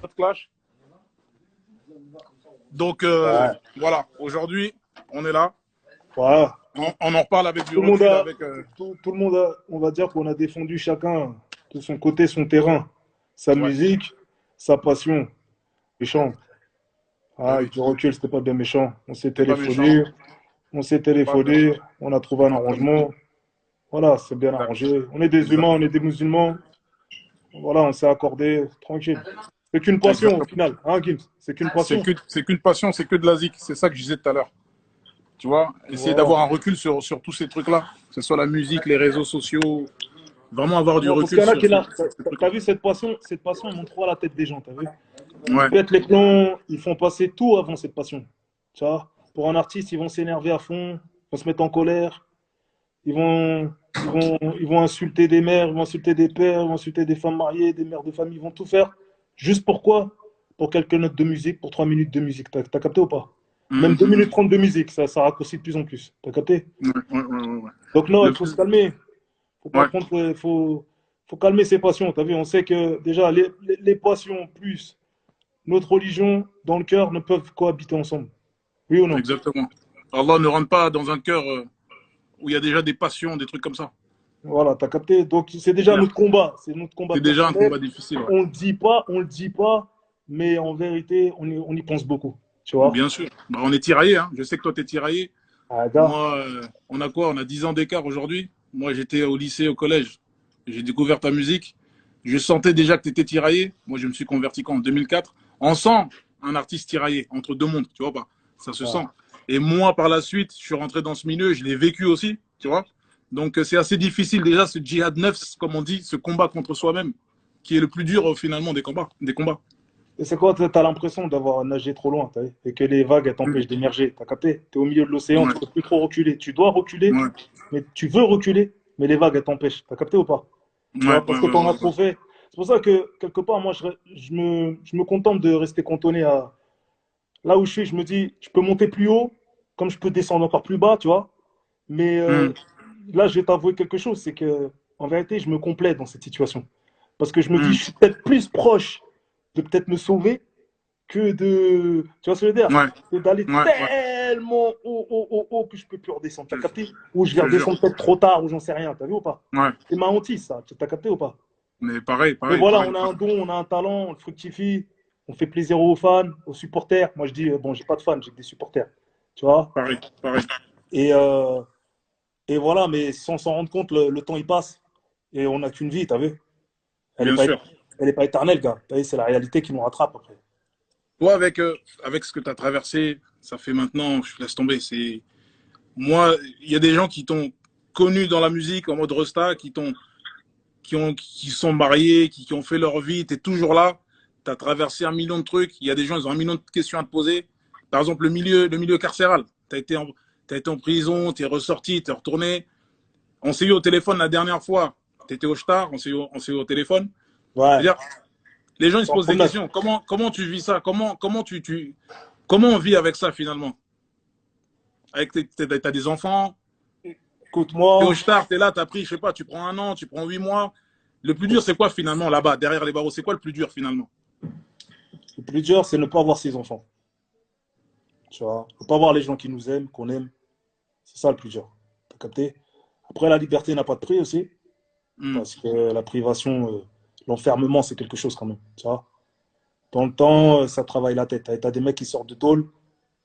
pas de clash. Donc, Ouais. voilà, aujourd'hui, on est là. Ouais. On en reparle avec du Tout le monde recul, a, avec... tout le monde a, on va dire qu'on a défendu chacun de son côté son terrain, sa ouais, musique, sa passion. Méchant. Ah, bah avec oui, du recul, c'était pas bien méchant. On s'est c'est pas méchant, téléphoné, on s'est c'est pas méchant, téléphoné, on a trouvé un exactement. arrangement. Voilà, c'est bien Exact, arrangé. On est des humains, exact, on est des musulmans. Voilà, on s'est accordé, tranquille. C'est qu'une passion au exactement. final, hein, Gims? C'est qu'une passion. C'est qu'une passion, c'est que de la zik. C'est ça que je disais tout à l'heure. Tu vois, essayer Voilà. d'avoir un recul sur tous ces trucs-là, que ce soit la musique, les réseaux sociaux, vraiment avoir du Non, parce recul qu'il y en a qui sur ces t'as trucs-là. vu cette passion, elle monte trop à la tête des gens, t'as vu? Ils Ouais, pètent les plombs, ils font passer tout avant cette passion. Tu vois? Pour un artiste, ils vont s'énerver à fond, ils vont se mettre en colère, ils vont insulter des mères, ils vont insulter des pères, ils vont insulter des femmes mariées, des mères de famille, ils vont tout faire. Juste pourquoi? Pour quelques notes de musique, pour 3 minutes de musique. T'as capté ou pas? Même hum, 2 hum, minutes hum. 30 de musique, ça raccourcit de plus en plus. T'as capté? Ouais. Donc non, Le il faut se plus, calmer. Faut pas ouais, prendre, faut calmer ses passions. T'as vu, on sait que déjà les passions plus notre religion dans le cœur ne peuvent cohabiter ensemble. Oui ou non? exactement. Allah ne rentre pas dans un cœur où il y a déjà des passions, des trucs comme ça. Voilà, t'as capté. Donc c'est C'est déjà clair. notre combat. C'est notre combat C'est déjà un combat personnel. difficile, ouais. On le dit pas, mais en vérité, on y pense beaucoup. Tu vois? Bien sûr. Bah, on est tiraillé, hein. Je sais que toi, tu es tiraillé. Ah, gars. Moi, on a quoi? On a 10 ans d'écart aujourd'hui. Moi, j'étais au lycée, au collège. J'ai découvert ta musique. Je sentais déjà que tu étais tiraillé. Moi, je me suis converti quand en 2004. On sent un artiste tiraillé entre deux mondes, tu vois pas? Ça se Ah. sent. Et moi, par la suite, je suis rentré dans ce milieu, je l'ai vécu aussi, tu vois? Donc, c'est assez difficile déjà, ce djihad neuf, comme on dit, ce combat contre soi-même, qui est le plus dur finalement des combats. Des combats. Et c'est quoi? T'as l'impression d'avoir nagé trop loin, t'as vu? Et que les vagues, elles t'empêchent d'émerger. T'as capté? T'es au milieu de l'océan, Ouais, tu peux plus trop reculer. Tu dois reculer, ouais, mais tu veux reculer, mais les vagues, elles t'empêchent. T'as capté ou pas? Tu vois, parce que t'en as ouais. trop fait. C'est pour ça que, quelque part, moi, je me contente de rester cantonné à là où je suis. Je me dis, je peux monter plus haut, comme je peux descendre encore plus bas, tu vois. Mais Hum, là, je vais t'avouer quelque chose, c'est que, en vérité, je me complais dans cette situation. Parce que je me dis, hum. je suis peut-être plus proche de peut-être me sauver que de. Tu vois ce que je veux dire? Ouais, Que d'aller ouais. tellement haut que je peux plus redescendre. T'as Je, capté? Ou je je vais te jure. redescendre peut-être trop tard, ou j'en sais rien. T'as vu ou pas? Ouais. C'est ma hantise, ça. T'as capté ou pas? Mais pareil, Mais pareil, voilà, pareil, on a un pareil. don, on a un talent, on le fructifie, on fait plaisir aux fans, aux supporters. Moi, je dis, bon, j'ai pas de fans, j'ai que des supporters. Tu vois? Pareil, pareil. Et, et voilà, mais sans s'en rendre compte, le temps il passe. Et on n'a qu'une vie, t'as vu? Elle n'est Bien pas, sûr. elle est pas éternelle, gars. T'as vu, c'est la réalité qui nous rattrape après. Toi, avec ce que tu as traversé, ça fait maintenant, je laisse tomber. Moi, il y a des gens qui t'ont connu dans la musique en mode Resta, qui sont mariés, qui ont fait leur vie. Tu es toujours là. Tu as traversé un million de trucs. Il y a des gens, ils ont un million de questions à te poser. Par exemple, le milieu carcéral. T'as été en prison, tu es ressorti, tu es retourné. On s'est eu au téléphone la dernière fois. Tu étais au Star, on s'est eu au téléphone. Ouais, C'est-à-dire, les gens ils se en posent des promenade. questions. Comment tu vis ça? Comment on vit avec ça finalement? T'as des enfants, t'es au Écoute-moi, Star, t'es là, t'as pris, je sais pas, tu prends un an, tu prends 8 mois. Le plus dur, écoute, c'est quoi finalement là-bas, derrière les barreaux? C'est quoi le plus dur finalement? le plus dur, c'est ne pas avoir ses enfants. Tu vois, ne pas voir les gens qui nous aiment, qu'on aime. C'est ça le plus dur. T'as capté? Après, la liberté n'a pas de prix aussi, Hmm. parce que la privation, l'enfermement, c'est quelque chose quand même. Tu vois? Dans le temps, ça travaille la tête. T'as des mecs qui sortent de tôle,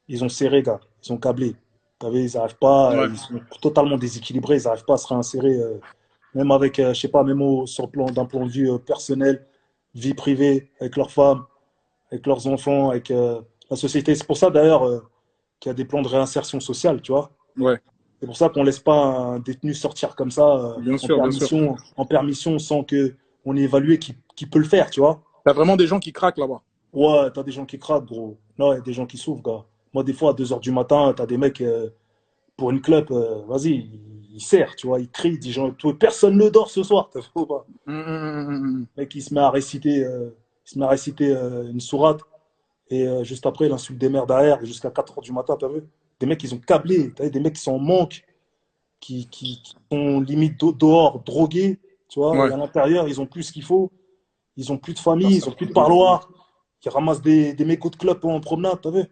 ils ont serré, gars. Ils ont câblé. T'as vu, ils n'arrivent pas, Ouais, ils sont totalement déséquilibrés, ils n'arrivent pas à se réinsérer, même avec, je sais pas, même sur le plan, d'un point de vue personnel, vie privée, avec leurs femmes, avec leurs enfants, avec la société. C'est pour ça d'ailleurs qu'il y a des plans de réinsertion sociale, tu vois. ouais, C'est pour ça qu'on ne laisse pas un détenu sortir comme ça bien sûr, bien sûr. en permission sans que on ait évalué qui peut le faire, tu vois. T'as vraiment des gens qui craquent là-bas. Ouais, t'as des gens qui craquent, gros. Non, il y a des gens qui souffrent, gars. Moi, des fois, à 2 heures du matin, t'as des mecs, pour une club, vas-y, ils serrent, tu vois, ils crient, ils disent, personne ne dort ce soir, t'as vu ou pas? Le mec, il se met à réciter, une sourate, et juste après, il insulte des mères derrière, jusqu'à 4 heures du matin, t'as vu? Des mecs, ils ont câblé, t'as vu, des mecs qui sont en manque, qui sont limite dehors, drogués, tu vois, et Ouais. à l'intérieur, ils ont plus ce qu'il faut, ils ont plus de Ça, famille, c'est ils un ont plus de truc de fou. parloir, qui ramassent des mégots de clopes en promenade, t'as vu?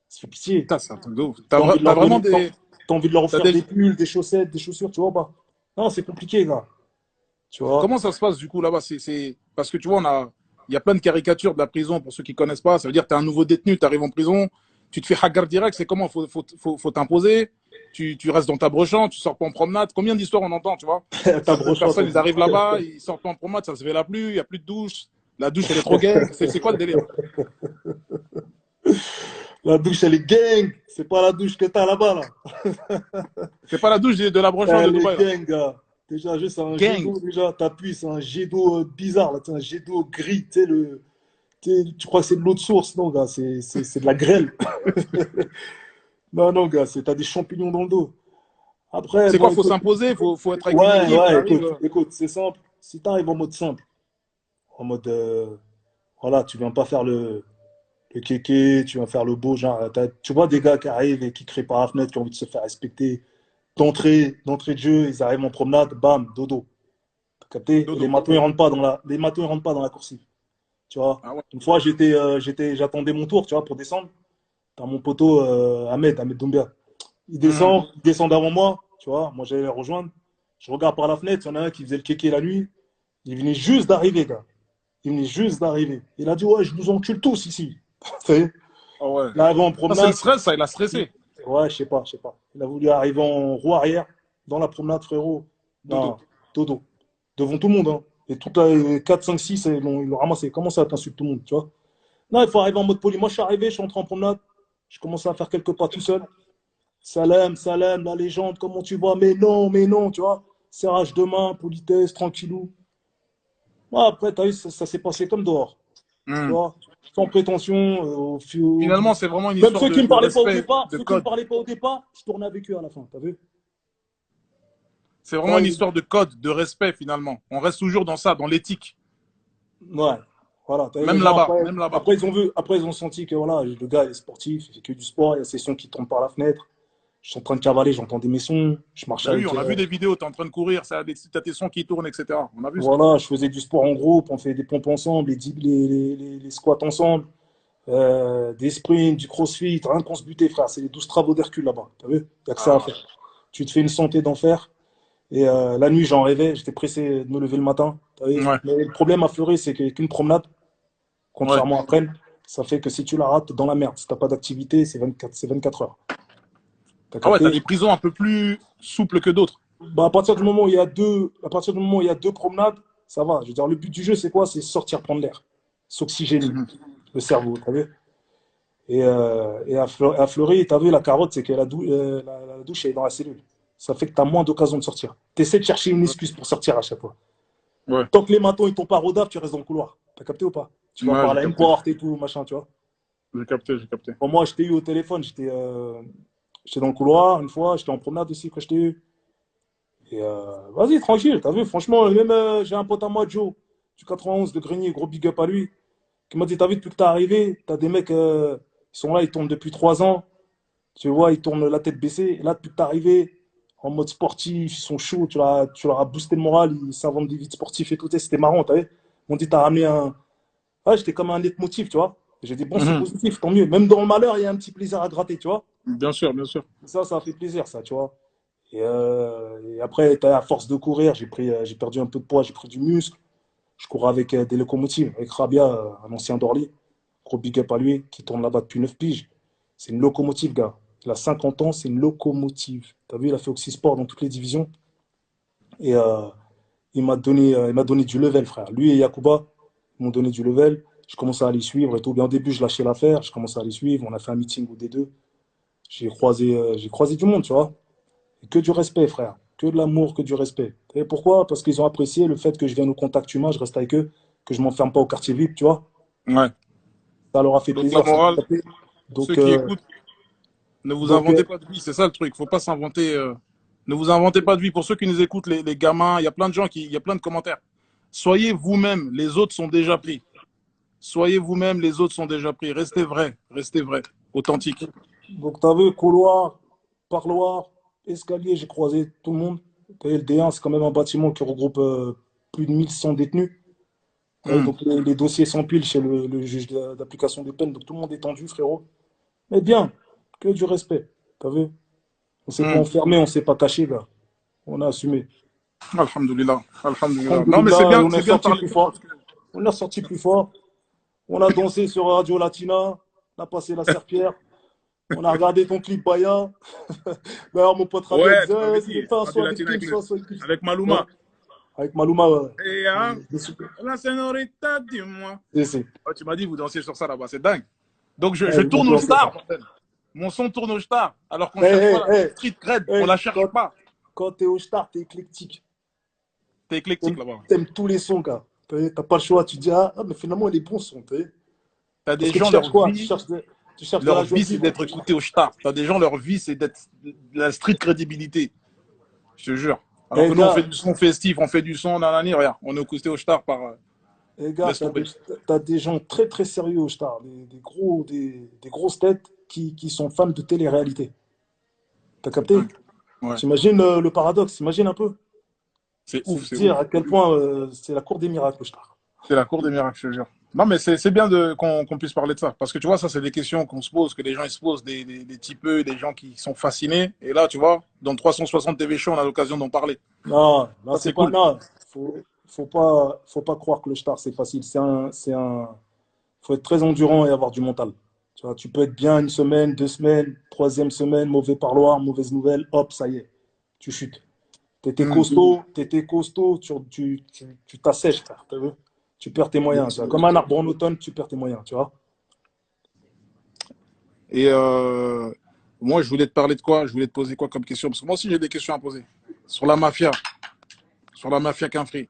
Ça fait pitié. Putain, c'est un truc de ouf. T'as envie de T'as leur vraiment donner, des. t'as envie de leur T'as offrir des... des pulls, des chaussettes, des chaussures, tu vois pas? Non, c'est compliqué, gars. Tu vois? Comment ça se passe du coup là-bas? Parce que tu vois, il y a plein de caricatures de la prison pour ceux qui connaissent pas. Ça veut dire que tu es un nouveau détenu, tu arrives en prison, tu te fais hagar direct, c'est comment? Faut t'imposer, tu restes dans ta brochant, tu sors pas en promenade. Combien d'histoires on entend, tu vois? T'as Certaines brochant, t'as personnes, ils dit. arrivent là-bas, ils sortent pas en promenade, ça se fait la plus, il n'y a plus de douche, la douche elle est trop gay. C'est quoi le délire? La douche, elle est gang. C'est pas la douche que t'as là-bas, là. C'est pas la douche de la brochant de Elle est Dubaï là. gang, gars. Déjà, juste un jet Gang. d'eau, déjà. T'appuies, c'est un jet d'eau bizarre, là. C'est un jet d'eau gris, tu sais, tu crois que c'est de l'eau de source? Non, gars, c'est de la grêle. Non, non, gars, t'as des champignons dans le dos. Après, C'est quoi? bon, Faut écoute. s'imposer, faut être avec une Ouais, équipe, ouais, t'arrives. écoute, écoute, c'est simple. Si t'arrives en mode simple, en mode, voilà, tu viens pas faire le kéké, tu viens faire le beau, genre, tu vois des gars qui arrivent et qui crient par la fenêtre, qui ont envie de se faire respecter. D'entrée de jeu, ils arrivent en promenade, bam, dodo. T'as capté? Et les Dodo. matons, ils rentrent pas dans les matons, ils rentrent pas dans la coursive. Tu vois? Ah ouais. Une fois, j'attendais mon tour, tu vois, pour descendre. T'as mon poteau, Ahmed Doumbia. Mhm. Il descend d'avant moi, tu vois. Moi, j'allais les rejoindre. Je regarde par la fenêtre, il y en a un qui faisait le kéké la nuit. Il venait juste d'arriver, gars. Il venait juste d'arriver. Il a dit, ouais, je nous encule tous ici. Tu sais, Ah ouais. il arrive en Ça, c'est le promenade. stress, ça, il a stressé. Ouais, je sais pas, je sais pas. Il a voulu arriver en roue arrière dans la promenade, frérot. Dodo. Non, dodo. Devant tout le monde, hein. Et toutes les 4, 5, 6, ils l'ont ramassé. Comment ça, t'insultes tout le monde, tu vois? Non, il faut arriver en mode poli. Moi, je suis arrivé, je suis entré en promenade. Je commençais à faire quelques pas tout seul. Salam, salam, la légende, comment tu vas? Mais non, tu vois? Serrage de main, politesse, tranquillou. Ouais, après, t'as vu, ça s'est passé comme dehors. Tu Mhm. vois? Sans prétention. Finalement, c'est vraiment une Même histoire ceux qui me de parlaient pas au respect, départ, de ceux qui me code. parlaient pas au départ, je tournais avec eux à la fin, t'as vu? C'est vraiment Ça, une histoire de code, de respect finalement. On reste toujours dans ça, dans l'éthique. ouais. Voilà, t'as vu, les Même gens là-bas, après, même là-bas. après ils ont vu, après ils ont senti que voilà, le gars il est sportif, il fait que du sport, il y a ses sons qui tombent par la fenêtre. Je suis en train de cavaler, j'entendais mes sons, je marchais Bah oui, avec, on a vu des vidéos, tu es en train de courir, t'as tes sons qui tournent, etc. On a vu ça. voilà, je faisais du sport en groupe, on fait des pompes ensemble, les squats ensemble, des sprints, du crossfit, rien qu'on se butait, frère. C'est les 12 travaux d'Hercule là-bas. T'as vu? Il y a que ça à Ah, faire. Tu te fais une santé d'enfer. Et la nuit, j'en rêvais. J'étais pressé de me lever le matin. T'as vu? ouais, Mais le problème à Fleury, c'est qu'une promenade, ouais. contrairement à Rennes, ça fait que si tu la rates, t'es dans la merde. Si t'as pas d'activité, c'est 24 heures. T'as Ah ouais, t'as capté? des prisons un peu plus souples que d'autres. Bah, à partir du moment où il y a deux, à partir du moment où il y a deux promenades, ça va. Je veux dire, le but du jeu, c'est quoi? C'est sortir prendre l'air, s'oxygéner, Mhm. le cerveau. T'as vu? Et à Fleury, tu as vu, la carotte, c'est que la douche elle est dans la cellule. Ça fait que tu as moins d'occasions de sortir. Tu essaies de chercher une excuse pour sortir à chaque fois. Ouais, Tant que les matons ils t'ont pas rodave, tu restes dans le couloir. T'as capté ou pas? Tu vas ouais, par j'ai la une capté. porte et tout, machin, tu vois. J'ai capté, j'ai capté. Bon, moi, je t'ai eu au téléphone, j'étais dans le couloir une fois, j'étais en promenade aussi quand je t'ai eu. Et vas-y, tranquille, t'as vu, franchement, même j'ai un pote à moi, Joe, du 91 de Grigny, gros big up à lui, qui m'a dit, t'as vu, depuis que t'es arrivé, t'as des mecs, ils sont là, ils tournent depuis 3 ans. Tu vois, ils tournent la tête baissée. Et là, depuis que t'es arrivé, en mode sportif, ils sont chauds, tu leur as boosté le moral, ils s'inventent des vides sportifs et tout. C'était marrant, t'as vu? Ils m'ont dit, t'as ramené un. Ouais, j'étais comme un leitmotiv, tu vois. J'ai dit, bon, c'est Mhm. positif, tant mieux. Même dans le malheur, il y a un petit plaisir à gratter, tu vois. Bien sûr, bien sûr. Ça a fait plaisir, ça, tu vois. Et après, à force de courir, j'ai perdu un peu de poids, j'ai pris du muscle. Je courais avec des locomotives, avec Rabia, un ancien d'Orly. Gros big up à lui, qui tourne là-bas depuis 9 piges. C'est une locomotive, gars. Il a 50 ans, c'est une locomotive. T'as vu, il a fait Oxysport dans toutes les divisions. Et il m'a donné du level, frère. Lui et Yakuba m'ont donné du level. Je commençais à les suivre et tout. Bien au début, je lâchais l'affaire. Je commençais à les suivre. On a fait un meeting ou des deux. J'ai croisé du monde, tu vois. Et que du respect, frère. Que de l'amour, que du respect. Et pourquoi? Parce qu'ils ont apprécié le fait que je vienne au contact humain, je reste avec eux, que je m'enferme pas au quartier VIP, tu vois. Ouais. Ça leur a fait Donc la plaisir, ça. morale, pour ceux Donc, qui euh, écoutent, ne vous donc inventez pas de vie, c'est ça le truc. Faut pas s'inventer. Ne vous inventez pas de vie. Pour ceux qui nous écoutent, les gamins, il y a plein de gens il y a plein de commentaires. Soyez vous-même, les autres sont déjà pris. Soyez vous-même, les autres sont déjà pris. Restez vrai, authentique. Donc, tu as vu, couloir, parloir, escalier, j'ai croisé tout le monde. T'as vu, le D1, c'est quand même un bâtiment qui regroupe plus de 1100 détenus. Ouais, Hum, donc les dossiers s'empilent chez le juge d'application des peines, donc tout le monde est tendu, frérot. Mais bien, que du respect, t'as vu? On s'est pas hum. enfermé, on s'est pas caché, gars. On a assumé. Alhamdulillah. Alhamdulillah. Non, mais Alhamdoulilah, et on est c'est bien de sorti parler plus de ça fort. parce que. On est ressorti plus fort. On a dansé sur Radio Latina. On a passé la serpillère. On a regardé ton clip Baya. D'ailleurs, mon pote Rabiel Ouais, disait, tu m'avais vas-y, dit, fais un son Radio avec Latina Gims, fais un son avec Gims. avec Ouais, Maluma. avec Maluma, ouais. Et la señorita, dis-moi. C'est. Oh, tu m'as dit, vous dansez sur ça là-bas, c'est dingue. Donc je Ouais, ils ont tourne au dansé, star, ça. bordel. Mon son tourne au star, alors qu'on Hey, cherche hey, pas la hey, street cred, on hey, la cherche pas. quand t'es au star, t'es éclectique. T'es éclectique T'aimes, là-bas. t'aimes tous les sons, gars. T'as pas le choix. Tu dis, mais finalement, il est bon son, t'as vu. T'as Parce des que tu gens, cherches quoi? Tu cherches de leur la joie vie, de c'est vivre. d'être écouté au star. T'as des gens, leur vie, c'est d'être de la street crédibilité. Je te jure. Alors Eh, que nous, on fait gars, du son festif, on fait du son, nanani, regarde, on est écouté au star par. Eh gars, Laisse tomber. t'as des gens très très sérieux au Star, des grosses têtes qui sont fans de télé-réalité. T'as C'est capté? dingue. Ouais. T'imagines le paradoxe, imagine un peu. C'est C'est ouf, de c'est dire ouf. à quel point c'est la cour des miracles, le Star. C'est la cour des miracles, je te jure. Non, mais c'est bien qu'on puisse parler de ça. Parce que tu vois, ça, c'est des questions qu'on se pose, que les gens ils se posent, des typeux, des gens qui sont fascinés. Et là, tu vois, dans 360 TV Show, on a l'occasion d'en parler. Non, non, Ça, c'est c'est pas. cool. Non, faut pas croire que le Star c'est facile. Faut être très endurant et avoir du mental. Tu vois, tu peux être bien une semaine, 2 semaines, troisième semaine, mauvais parloir, mauvaise nouvelle, hop, ça y est, tu chutes. Hum. T'étais costaud, tu t'assèches, frère, t'as vu? Tu perds tes moyens, tu vois. Comme un arbre en automne, tu perds tes moyens, tu vois. Et moi, je voulais te parler de quoi? Je voulais te poser quoi comme question? Parce que moi aussi, j'ai des questions à poser. Sur la mafia. Sur la mafia Quinfri.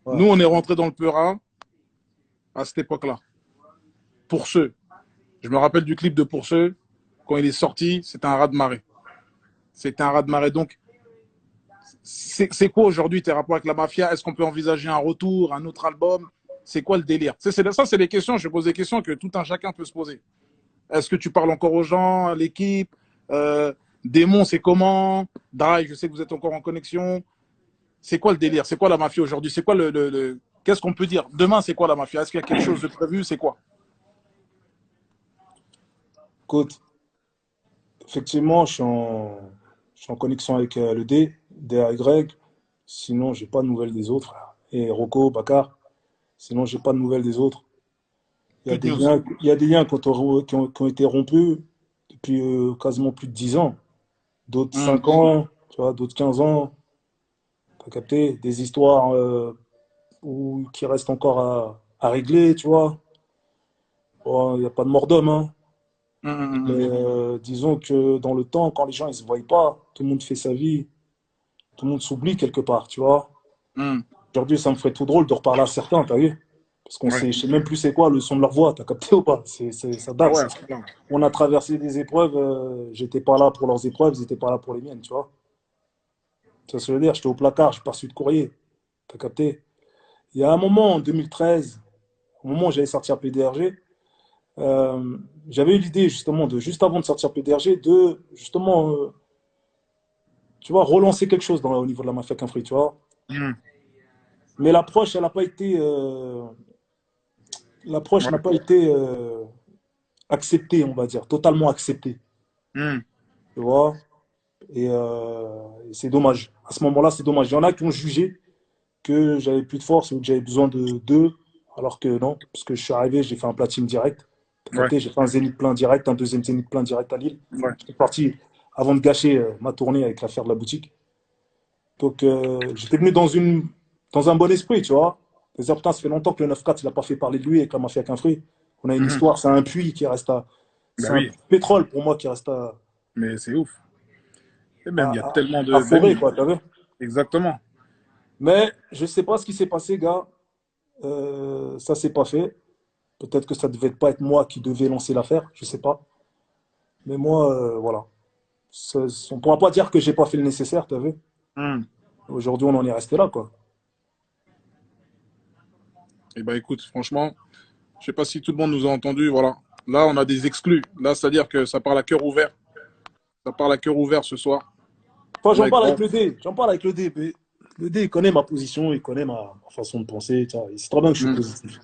Ouais. Nous, on est rentré dans le Peura à cette époque-là. Pour ceux. Je me rappelle du clip de Pour ceux. Quand il est sorti, c'était un raz-de-marée. C'était un raz-de-marée. Donc, c'est quoi aujourd'hui tes rapports avec la mafia? Est-ce qu'on peut envisager un retour, un autre album? C'est quoi le délire? Ça, c'est des questions. Je pose des questions que tout un chacun peut se poser. Est-ce que tu parles encore aux gens, à l'équipe? Démon, c'est comment? Drive, je sais que vous êtes encore en connexion. C'est quoi le délire? C'est quoi la mafia aujourd'hui? C'est quoi Qu'est-ce qu'on peut dire? Demain, c'est quoi la mafia? Est-ce qu'il y a quelque chose de prévu? C'est quoi? Écoute, effectivement, je suis en connexion avec le DAY. Sinon, j'ai pas de nouvelles des autres, frère. Et Rocco, Bakar. Sinon, j'ai pas de nouvelles des autres. Plus de news. Il y a des liens qui ont été rompus depuis quasiment plus de 10 ans. D'autres Hum, 5 ans, tu vois, d'autres 15 ans. T'as capté? Des histoires qui restent encore à régler, tu vois. Bon, il n'y a pas de mort d'homme, hein. hum, hum, Mais hum, disons que dans le temps, quand les gens ils se voient pas, tout le monde fait sa vie, tout le monde s'oublie quelque part, tu vois. hum. Aujourd'hui, ça me ferait tout drôle de reparler à certains, t'as vu? Parce qu'on Ouais. sait, je sais même plus c'est quoi le son de leur voix, t'as capté ou pas? Ça Ah date. ouais, c'est clair. On a traversé des épreuves, j'étais pas là pour leurs épreuves, ils étaient pas là pour les miennes, tu vois. Tu vois ce que je veux dire? J'étais au placard, j'ai pas reçu de courrier, t'as capté? Il y a un moment, en 2013, au moment où j'allais sortir PDRG, euh, j'avais eu l'idée justement juste avant de sortir PDRG, de justement, tu vois, relancer quelque chose au niveau de la mafia Quinfri, tu vois. Hum. Mais l'approche Ouais. n'a pas été acceptée, on va dire, totalement acceptée, Hum. tu vois. Et c'est dommage. À ce moment-là, c'est dommage. Il y en a qui ont jugé que j'avais plus de force ou que j'avais besoin de d'eux, alors que non, parce que je suis arrivé, j'ai fait un platine direct. T'as Ouais. capté, j'ai fait un zénith plein direct, un deuxième zénith plein direct à Lille. Ouais. J'étais parti avant de gâcher ma tournée avec l'affaire de la boutique. Donc j'étais venu dans un bon esprit, tu vois. Je me disais, putain, ça fait longtemps que le 9-4, il n'a pas fait parler de lui avec la mafia qu'un fruit. On a une Mhm. histoire, c'est un puits qui reste à. Bah C'est un oui, puits de pétrole pour moi qui reste mais c'est ouf. Et même, il y a tellement à de. Ben forer, oui, quoi, t'as vu. exactement. Mais je sais pas ce qui s'est passé, gars. Ça s'est pas fait. Peut-être que ça devait pas être moi qui devais lancer l'affaire, je sais pas. Mais moi, voilà. On pourra pas dire que j'ai pas fait le nécessaire, t'as vu. Hum. Aujourd'hui, on en est resté là, quoi. Et bah écoute, franchement, je sais pas si tout le monde nous a entendu. Voilà. Là, on a des exclus. Là, c'est-à-dire que ça parle à cœur ouvert. Ça parle à cœur ouvert ce soir. Enfin, On a j'en parle avec grand. le D. J'en parle avec le D. Mais Le D, il connaît ma position, il connaît ma façon de penser. Tu vois. Il sait très bien que je suis Hmm. positif.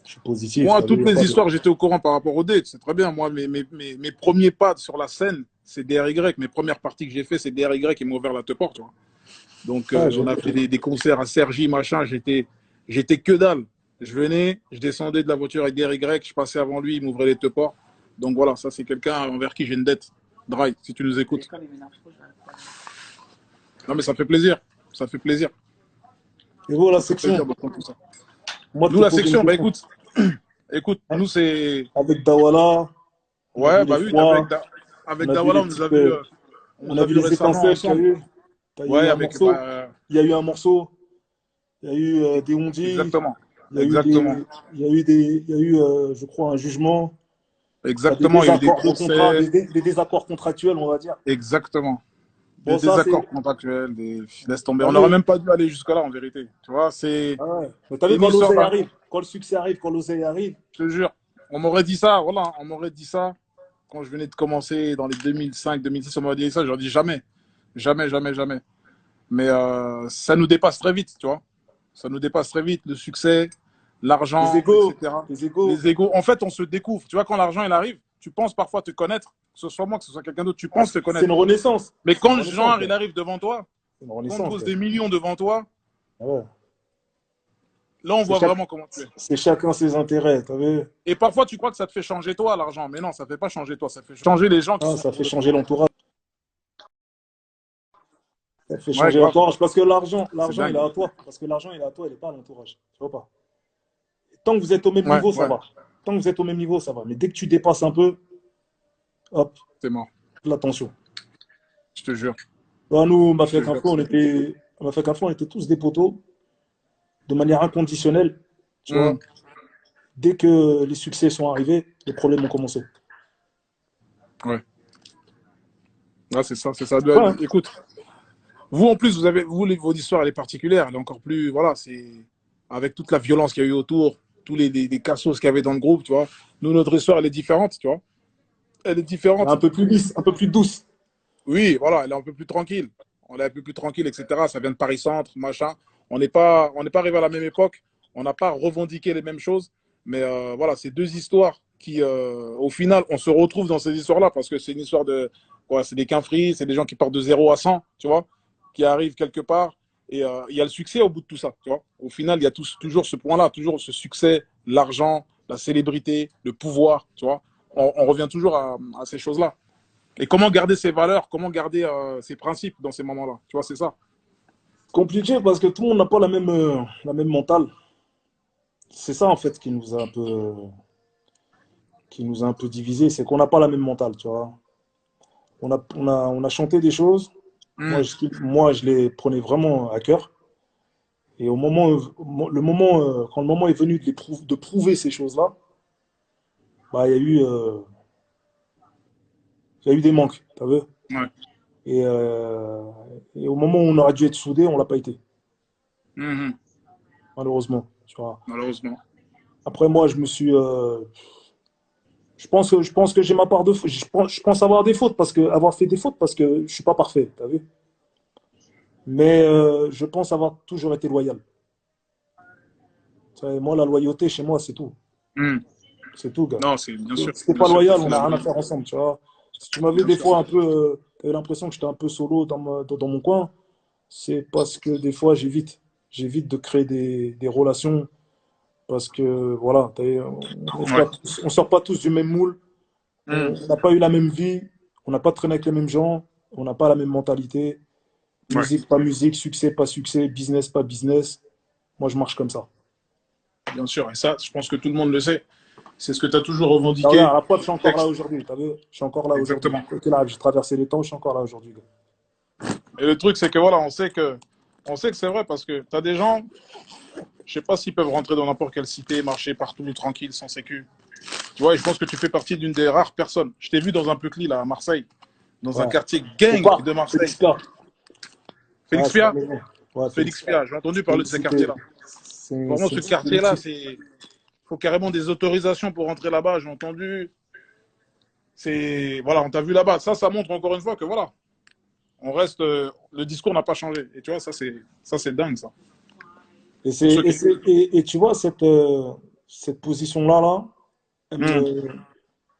Je suis positif, Moi, t'as vu, toutes y a les pas de... histoires, j'étais au courant par rapport au date. C'est très bien. Moi, mes premiers pas sur la scène, c'est DRY. Mes premières parties que j'ai fait, c'est DRY qui m'ont ouvert la porte, tu vois. Donc, Ouais, on a fait des concerts à Cergy, machin. J'étais que dalle. Je venais, je descendais de la voiture avec DRY, je passais avant lui, il m'ouvrait les portes. Donc voilà, ça, c'est quelqu'un envers qui j'ai une dette. Dry, si tu nous écoutes. Non, mais ça fait plaisir. Ça fait plaisir. Et voilà, la Ça fait plaisir section. d'entendre tout ça. Moi, de D'où te la poser une section. Bah question. écoute, écoute, Hein. nous, c'est. Avec Dawala, on a vu Ouais, les bah oui, t'as vu froids, on avec a vu Dawala, les petites, on on nous a a vu vu les récemment étincelles, tu as ensemble. vu? Il y a eu Ouais, un avec. morceau, il y a eu un morceau, il y a eu des ondits, Exactement. il y a eu Exactement. je crois, un jugement. Il y a des Exactement. Il y a eu des désaccords de contrat, procès. des désaccords contractuels, on va dire. Exactement. Des Bon, ça, désaccords c'est. contractuels, laisse tomber. T'as On n'aurait vu? même pas dû aller jusque-là, en vérité. Tu vois, Ah ouais. Mais t'as c'est vu une quand histoire l'oseille d'amour. arrive, quand le succès arrive, quand l'oseille arrive, Je te jure. On m'aurait dit ça, voilà. On m'aurait dit ça quand je venais de commencer dans les 2005, 2006. On m'aurait dit ça. J'aurais dit jamais. Jamais, jamais, jamais. Mais ça nous dépasse très vite, tu vois. Ça nous dépasse très vite, le succès, les l'argent, égaux, etc. les égaux, Les égos. En fait, on se découvre. Tu vois, quand l'argent il arrive, tu penses parfois te connaître, que ce soit moi, que ce soit quelqu'un d'autre, tu penses te c'est connaître. une renaissance. Mais C'est une quand le renaissance, genre gars. il arrive devant toi, C'est une quand on te renaissance, pose gars. des millions devant toi, Ah ouais. là on C'est voit chaque- vraiment comment tu es. c'est chacun ses intérêts, t'as vu? Et parfois tu crois que ça te fait changer toi l'argent, mais non, ça ne fait pas changer toi, ça fait changer les gens qui Ah, sont ça fait autour de changer toi. l'entourage. Ça fait Ouais, changer grave, l'entourage. Parce que c'est l'argent, il est dingue. à toi. Parce que l'argent, il est à toi, il n'est pas à l'entourage. Tu vois pas? Tant que vous êtes au même Ouais, niveau, ça ouais, va. Tant que vous êtes au même niveau, ça va. Mais dès que tu dépasses un peu, hop, c'est mort, l'attention. je te jure, Bah, nous, je te jure. Mafia Kafou, on était tous des poteaux de manière inconditionnelle. Tu vois, Hum, dès que les succès sont arrivés, les problèmes ont commencé. ouais, ouais c'est ça, c'est ça. Ouais, hein. Écoute, vous en plus, votre histoire elle est particulière, elle est encore plus, voilà, c'est avec toute la violence qu'il y a eu autour, tous les cassos qu'il y avait dans le groupe, tu vois. Nous, notre histoire elle est différente, tu vois. Elle est Un différente. peu plus lisse, un peu plus douce. Oui, voilà, elle est un peu plus tranquille. On est un peu plus tranquille, etc. Ça vient de Paris-Centre, machin. On n'est pas arrivé à la même époque. On n'a pas revendiqué les mêmes choses. Mais voilà, c'est deux histoires qui, au final, on se retrouve dans ces histoires-là parce que c'est une histoire de. Quoi, c'est des quinfris, c'est des gens qui partent de 0 à 100, tu vois, qui arrivent quelque part. Et il y a le succès au bout de tout ça, tu vois. Au final, il y a toujours ce point-là, toujours ce succès, l'argent, la célébrité, le pouvoir, tu vois. On revient toujours à ces choses-là. Et comment garder ses valeurs, comment garder ses principes dans ces moments-là. Tu vois, c'est ça. Compliqué parce que tout le monde n'a pas la même mentale. C'est ça, en fait, qui nous a un peu divisé, c'est qu'on n'a pas la même mentale, tu vois. On a chanté des choses. Mm. Moi, je les prenais vraiment à cœur. Et quand le moment est venu de prouver ces choses-là, bah, il y a eu des manques, t'as vu? Ouais. Et, euh, et au moment où on aurait dû être soudés, on l'a pas été, Mhm. malheureusement, tu vois. Malheureusement. Après, moi, je pense que j'ai ma part de faute. Je pense avoir des fautes avoir fait des fautes parce que je suis pas parfait, t'as vu? Mais je pense avoir toujours été loyal. Tu sais, moi, la loyauté, chez moi, c'est tout. Mm. C'est tout, gars. Non, c'est bien sûr. Si t'es Bien pas sûr qu'il loyal, faut on la n'a rien à loyauté. faire ensemble, tu vois. Si tu m'avais Bien des sûr. fois un peu, t'avais l'impression que j'étais un peu solo dans mon coin, c'est parce que des fois, j'évite de créer des relations parce que, voilà, Ouais. on sort pas tous du même moule, Mm. on n'a pas eu la même vie, on n'a pas traîné avec les mêmes gens, on n'a pas la même mentalité. Ouais. Musique, pas musique, succès, pas succès, business, pas business. Moi, je marche comme ça. Bien sûr. Et ça, je pense que tout le monde le sait. C'est ce que tu as toujours Ah, revendiqué. regarde, la preuve, je suis encore là Texte. aujourd'hui. T'as vu? Je suis encore là aujourd'hui. Exactement. Quoi qu'il arrive, j'ai traversé les temps, je suis encore là aujourd'hui, gars. Et le truc, c'est que voilà, on sait que c'est vrai parce que tu as des gens, je sais pas s'ils peuvent rentrer dans n'importe quelle cité, marcher partout, tranquille, sans sécu. Tu vois, et je pense que tu fais partie d'une des rares personnes. Je t'ai vu dans un petit là, à Marseille, dans un Ouais. quartier Au gang parc, de Félix Marseille. Pia. Ouais, Félix c'est la Pia. maison. Ouais, Félix Félix Pia. Pia, j'ai entendu C'est parler de ce quartier-là. Vraiment, ce c'est une quartier-là, cité. c'est faut carrément des autorisations pour rentrer là-bas. J'ai entendu. C'est voilà, on t'a vu là-bas. Ça montre encore une fois que voilà, On reste, le discours n'a pas changé. Et tu vois, ça, c'est dingue, ça. Et, Pour ceux qui... et tu vois, cette position-là, là, elle Hmm. me-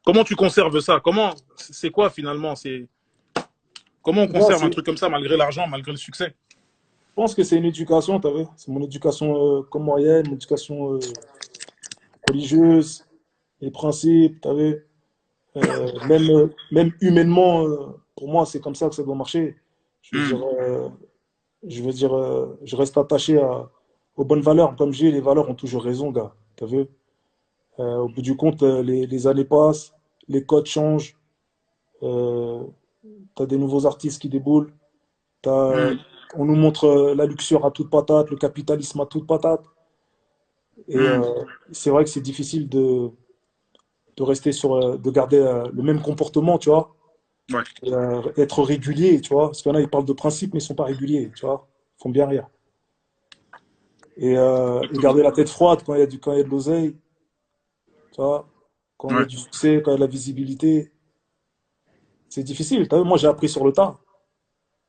Comment tu conserves ça? C'est quoi finalement? Comment on gars, conserve un truc comme ça malgré l'argent, malgré le succès? je pense que c'est une éducation, tu vu? C'est mon éducation comorienne, mon éducation religieuse, les principes, tu vu? Même humainement, pour moi, c'est comme ça que ça doit marcher. Je veux Hmm. dire, je reste attaché aux bonnes valeurs. Comme je dis, les valeurs ont toujours raison, gars. T'as vu? Au bout du compte, les années passent, les codes changent, euh, t'as des nouveaux artistes qui déboulent, t'as, Hmm. on nous montre la luxure à toute patate, le capitalisme à toute patate. Et Hmm. c'est vrai que c'est difficile de rester de garder le même comportement, tu vois, Ouais. et, être régulier, tu vois. Parce qu'il y en a, ils parlent de principe, mais ils sont pas réguliers, tu vois. Ils font bien rire. Et Exactement. garder la tête froide quand il y a de l'oseille, tu vois, quand il y a Ouais. du succès, quand il y a de la visibilité. C'est difficile. T'as vu, moi, j'ai appris sur le tas.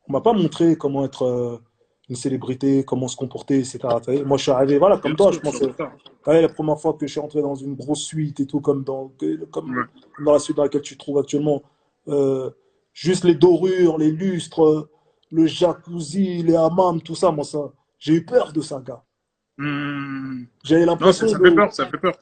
On m'a pas montré comment être une célébrité, comment se comporter, etc. T'as vu, moi, je suis arrivé, voilà, Bien comme toi, je sûr, pense. sur le tas. T'as vu, la première fois que je suis entré dans une grosse suite et tout, Ouais. comme dans la suite dans laquelle tu te trouves actuellement, euh, juste les dorures, les lustres, le jacuzzi, les hammams, tout ça, moi, ça, j'ai eu peur de ça, gars. Hmm. J'avais Non, l'impression ça fait de, peur, ça fait peur.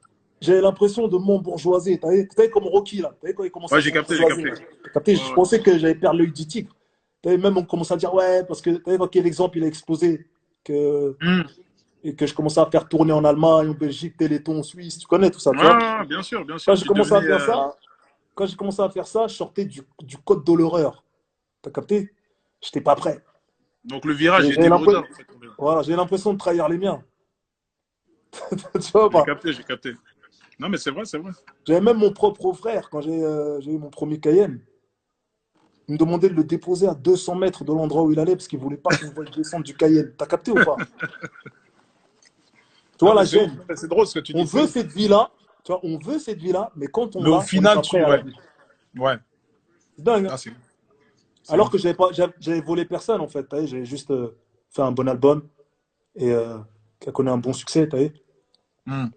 J'avais l'impression de m'embourgeoiser. T'as vu comme Rocky, là. T'as vu quand il commence Ouais, à j'ai capté, j'ai s'embourgeoiser, capté. là. T'as capté? Ouais, Je ouais. pensais que j'allais perdre l'œil du tigre. T'as vu, même on commence à dire, ouais, parce que t'as vu dans quel exemple il a explosé. Que, Hmm. et que je commençais à faire tourner en Allemagne, en Belgique, Téléthon, en Suisse. Tu connais tout ça, tu vois? Ouais, bien Quand sûr. j'ai Tu commencé à devenais. faire ça, quand j'ai commencé à faire ça, je sortais du code de l'horreur. T'as capté? J'étais pas prêt. Donc le virage, Et il était brutal, en fait. voilà, j'ai l'impression de trahir les miens. Tu vois J'ai pas? capté, j'ai capté. Non, mais c'est vrai, c'est vrai. J'avais même mon propre frère quand j'ai eu mon premier Cayenne. Il me demandait de le déposer à 200 mètres de l'endroit où il allait parce qu'il voulait pas qu'on voit le descendre du Cayenne. T'as capté ou pas? Tu Non, vois mais la c'est ouf. gêne. C'est drôle ce que tu On dis, c'est veut ouf. cette vie-là. Tu vois, on veut cette vie-là, mais quand on Mais au l'a, on n'est final, pas prêt à la ouais. vivre. Ouais. C'est dingue, hein. Ah, c'est ouf. C'est Alors que ouf. j'avais volé personne en fait. T'as vu, j'avais juste fait un bon album et qui a connu un bon succès. T'as vu. Hmm.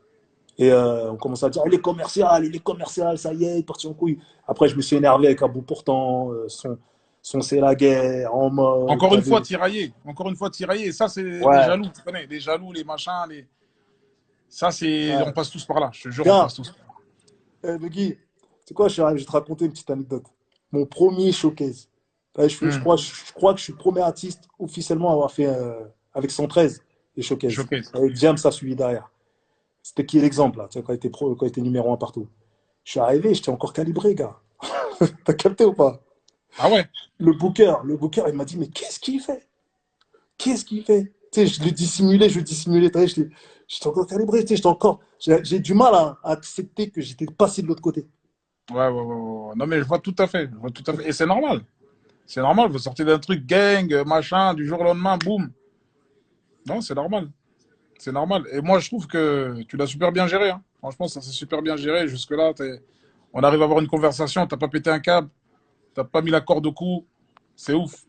Et on commence à dire, il est commercial, ça y est, il est parti en couille. Après, je me suis énervé avec un bout portant, son c'est la guerre, en mode, Encore t'as une fois, vu. tiraillé. Encore une fois, tiraillé. Et ça, c'est les Ouais, jaloux, tu connais. Les jaloux, les machins. Ça, c'est. On ouais. passe tous par là. Je te jure, on Gars, passe tous par là. Le Guy, c'est quoi, je vais te raconter une petite anecdote. Mon premier showcase. Hmm. Je crois que je suis le premier artiste officiellement à avoir fait avec 113 les showcases. Choqué. Avec James a suivi derrière. C'était qui l'exemple, là, tu sais, quand il était numéro un partout. Je suis arrivé, j'étais encore calibré, gars. T'as capté ou pas? Ah ouais. Le booker, il m'a dit, mais qu'est-ce qu'il fait? Qu'est-ce qu'il fait? Tu sais, je le dissimulais, t'as vu, j'étais encore calibré, tu sais, j'ai du mal à accepter que j'étais passé de l'autre côté. Ouais. Non, mais je vois tout à fait. Je vois tout à fait. Et c'est normal. C'est normal. Vous sortez d'un truc gang, machin, du jour au lendemain, boum. Non, c'est normal. C'est normal. Et moi, je trouve que tu l'as super bien géré, hein. Franchement, ça s'est super bien géré. Jusque-là, on arrive à avoir une conversation. T'as pas pété un câble. T'as pas mis la corde au cou. C'est ouf.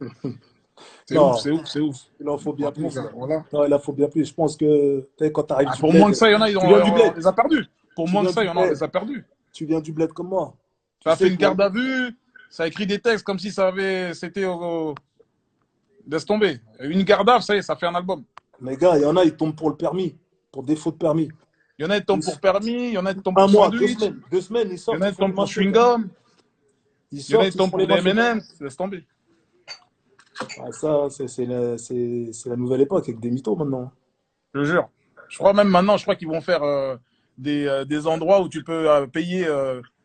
C'est ouf, Non, c'est ouf, c'est ouf. il en faut bien Franchement, plus, là. voilà. Non, il en faut bien plus. Je pense que tu sais, quand tu arrives Ah, du pour moins que bled, ça, il y en a, tu viens du on bled. les a perdus. Pour Tu moins que viens ça, il du, y en a, on eh, les a perdus. tu viens du bled comme moi. Tu Ça a fait sais une que la- garde à vue. Ça a écrit des textes comme si c'était laisse tomber. Une garde à vue, ça y est, ça fait un album. mes gars, il y en a, ils tombent pour le permis, pour défaut de permis. Il y en a qui tombent pour permis, il y en a qui tombent Un pour mois, deux sandwich, semaines. 2 semaines, ils il y en sortent, a ils qui font les tombent pour mafieux, gars. chewing-gum, Ils il y en a sortent, qui ils tombent font pour les des mafieux. M&M's, laisse tomber. Ah, ça, c'est la nouvelle époque avec des mythos maintenant. Je te jure. Je crois même maintenant, je crois qu'ils vont faire des endroits où tu peux payer,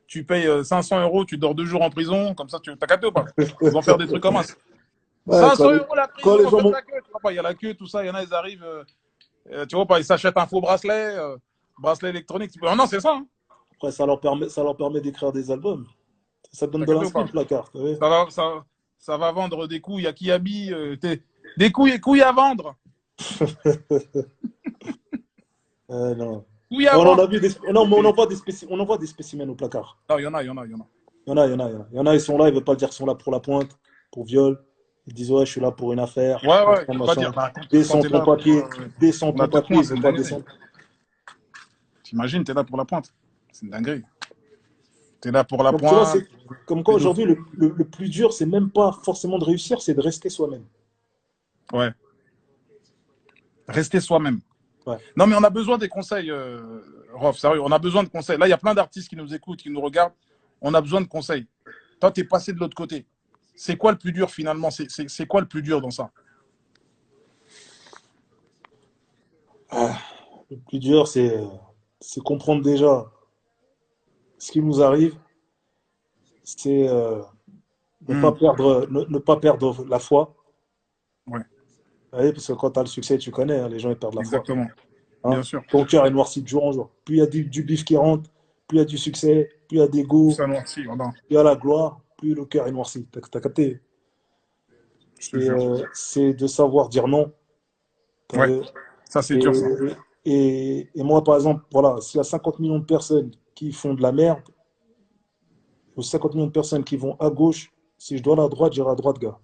tu payes 500 euros, tu dors 2 jours en prison, comme ça, t'as capté ou pas? Ils vont faire des trucs comme ça. Ouais, 500 euros la quand prison, les gens faites vont. la queue. Tu vois pas, il y a la queue, tout ça, il y en a, ils arrivent, tu vois pas, ils s'achètent un faux bracelet, bracelet électronique. Non, non, c'est ça, hein. Après, ça leur permet d'écrire des albums. Ça donne T'as de capté ou l'inspi, pas? le placard. T'as vu. Ça va vendre des couilles à Kiabi, des couilles à vendre. Non. Couilles à On en a vendre. vu non, mais on envoie des spécimens au placard. Non, il y en a. Il y en a. Il y en a, ils sont là, ils veulent pas dire qu'ils sont là pour la pointe, pour viol. Ils disent, ouais, je suis là pour une affaire, Ouais, ouais, machin, faut pas dire, machin. bah, quand Descends t'es ton là papier, descends pour la ton toute papier, pointe, ils c'est veulent une pas dinguerie. descendre. T'imagines, t'es là pour la pointe. C'est une dinguerie. T'es là pour la Donc, tu vois, pointe, c'est comme quoi aujourd'hui, pédophile. le plus dur, c'est même pas forcément de réussir, c'est de rester soi-même. Ouais, rester soi-même. Ouais. Non, mais on a besoin des conseils, Rof, sérieux, on a besoin de conseils. Là, il y a plein d'artistes qui nous écoutent, qui nous regardent. On a besoin de conseils. Toi, t'es passé de l'autre côté. C'est quoi le plus dur finalement? C'est quoi le plus dur dans ça? Ah, le plus dur, c'est comprendre déjà ce qui nous arrive, c'est Hmm. ne pas perdre la foi. Ouais, Vous voyez, parce que quand tu as le succès, tu connais, hein, les gens ils perdent la foi. exactement. Hein. Bien sûr. Ton cœur est noirci de jour en jour. Plus il y a du bif qui rentre, plus il y a du succès, plus il y a des Tout goûts, ça noirci, voilà. plus il y a la gloire, plus le cœur est noirci. T'as capté? Je te jure. C'est de savoir dire non. T'as Ouais, vu. ça c'est Et, dur ça. et moi, par exemple, voilà, s'il y a 50 millions de personnes qui font de la merde, ou 50 millions de personnes qui vont à gauche, si je dois aller à droite, j'irai à droite, gars.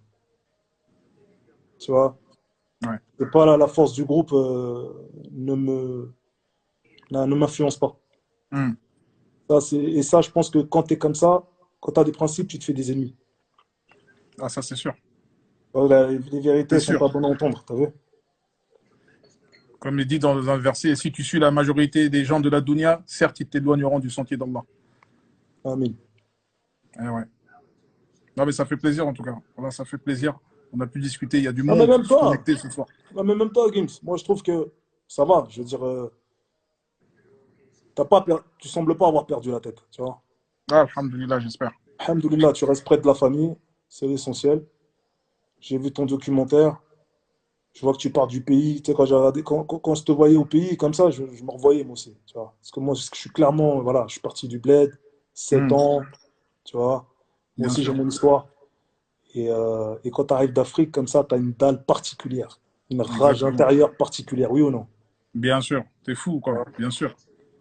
Tu vois? Ouais. C'est pas là, la force du groupe ne m'influence pas. Hmm. Et ça, je pense que quand tu es comme ça, quand tu as des principes, tu te fais des ennemis. Ah, ça c'est sûr. Les vérités, C'est elles sont sûr. pas bonnes à entendre, t'as vu? Comme il dit dans un verset, si tu suis la majorité des gens de la dunya, certes, ils t'éloigneront du sentier d'Allah. Amen. Eh ouais. Non, mais ça fait plaisir en tout cas. Voilà, ça fait plaisir. On a pu discuter. Il y a du Non, mais monde même qui se toi, connectait ce soir. non, mais même toi, Gims, moi je trouve que ça va. Je veux dire, tu sembles pas avoir perdu la tête, tu vois. Ah, alhamdoulilah, j'espère. Alhamdoulilah, tu restes près de la famille, c'est l'essentiel. J'ai vu ton documentaire, je vois que tu pars du pays. Tu sais, quand j'ai regardé, quand je te voyais au pays, comme ça, je me revoyais moi aussi, tu vois. Parce que moi, je suis clairement, voilà, je suis parti du bled, 7 Hmm. ans, tu vois. Moi Bien aussi, j'ai sûr. mon histoire. Et quand tu arrives d'Afrique, comme ça, tu as une dalle particulière, une rage Exactement. intérieure particulière, oui ou non? Bien sûr. T'es fou, quoi. Bien sûr.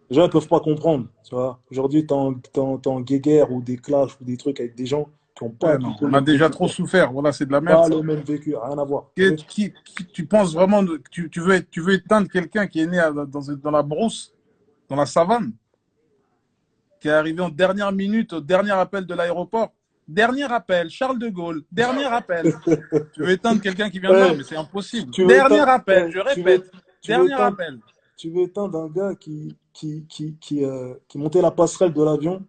Les gens ne peuvent pas comprendre, tu vois. Aujourd'hui, t'es en guéguerre ou des clashs ou des trucs avec des gens qui n'ont pas Eh du non, tout le on a même déjà vécu. trop souffert. Voilà, c'est de la merde, Pas ça. le même vécu, rien à voir. T'as vu. Tu penses vraiment, tu veux éteindre quelqu'un qui est né dans la brousse, dans la savane, qui est arrivé en dernière minute, au dernier appel de l'aéroport. Dernier appel, Charles de Gaulle, dernier appel. Tu veux éteindre quelqu'un qui vient de là, Eh, mais c'est impossible. tu veux Dernier éteindre, appel, je tu veux, répète, tu veux dernier éteindre, appel. tu veux éteindre un gars qui montait la passerelle de l'avion.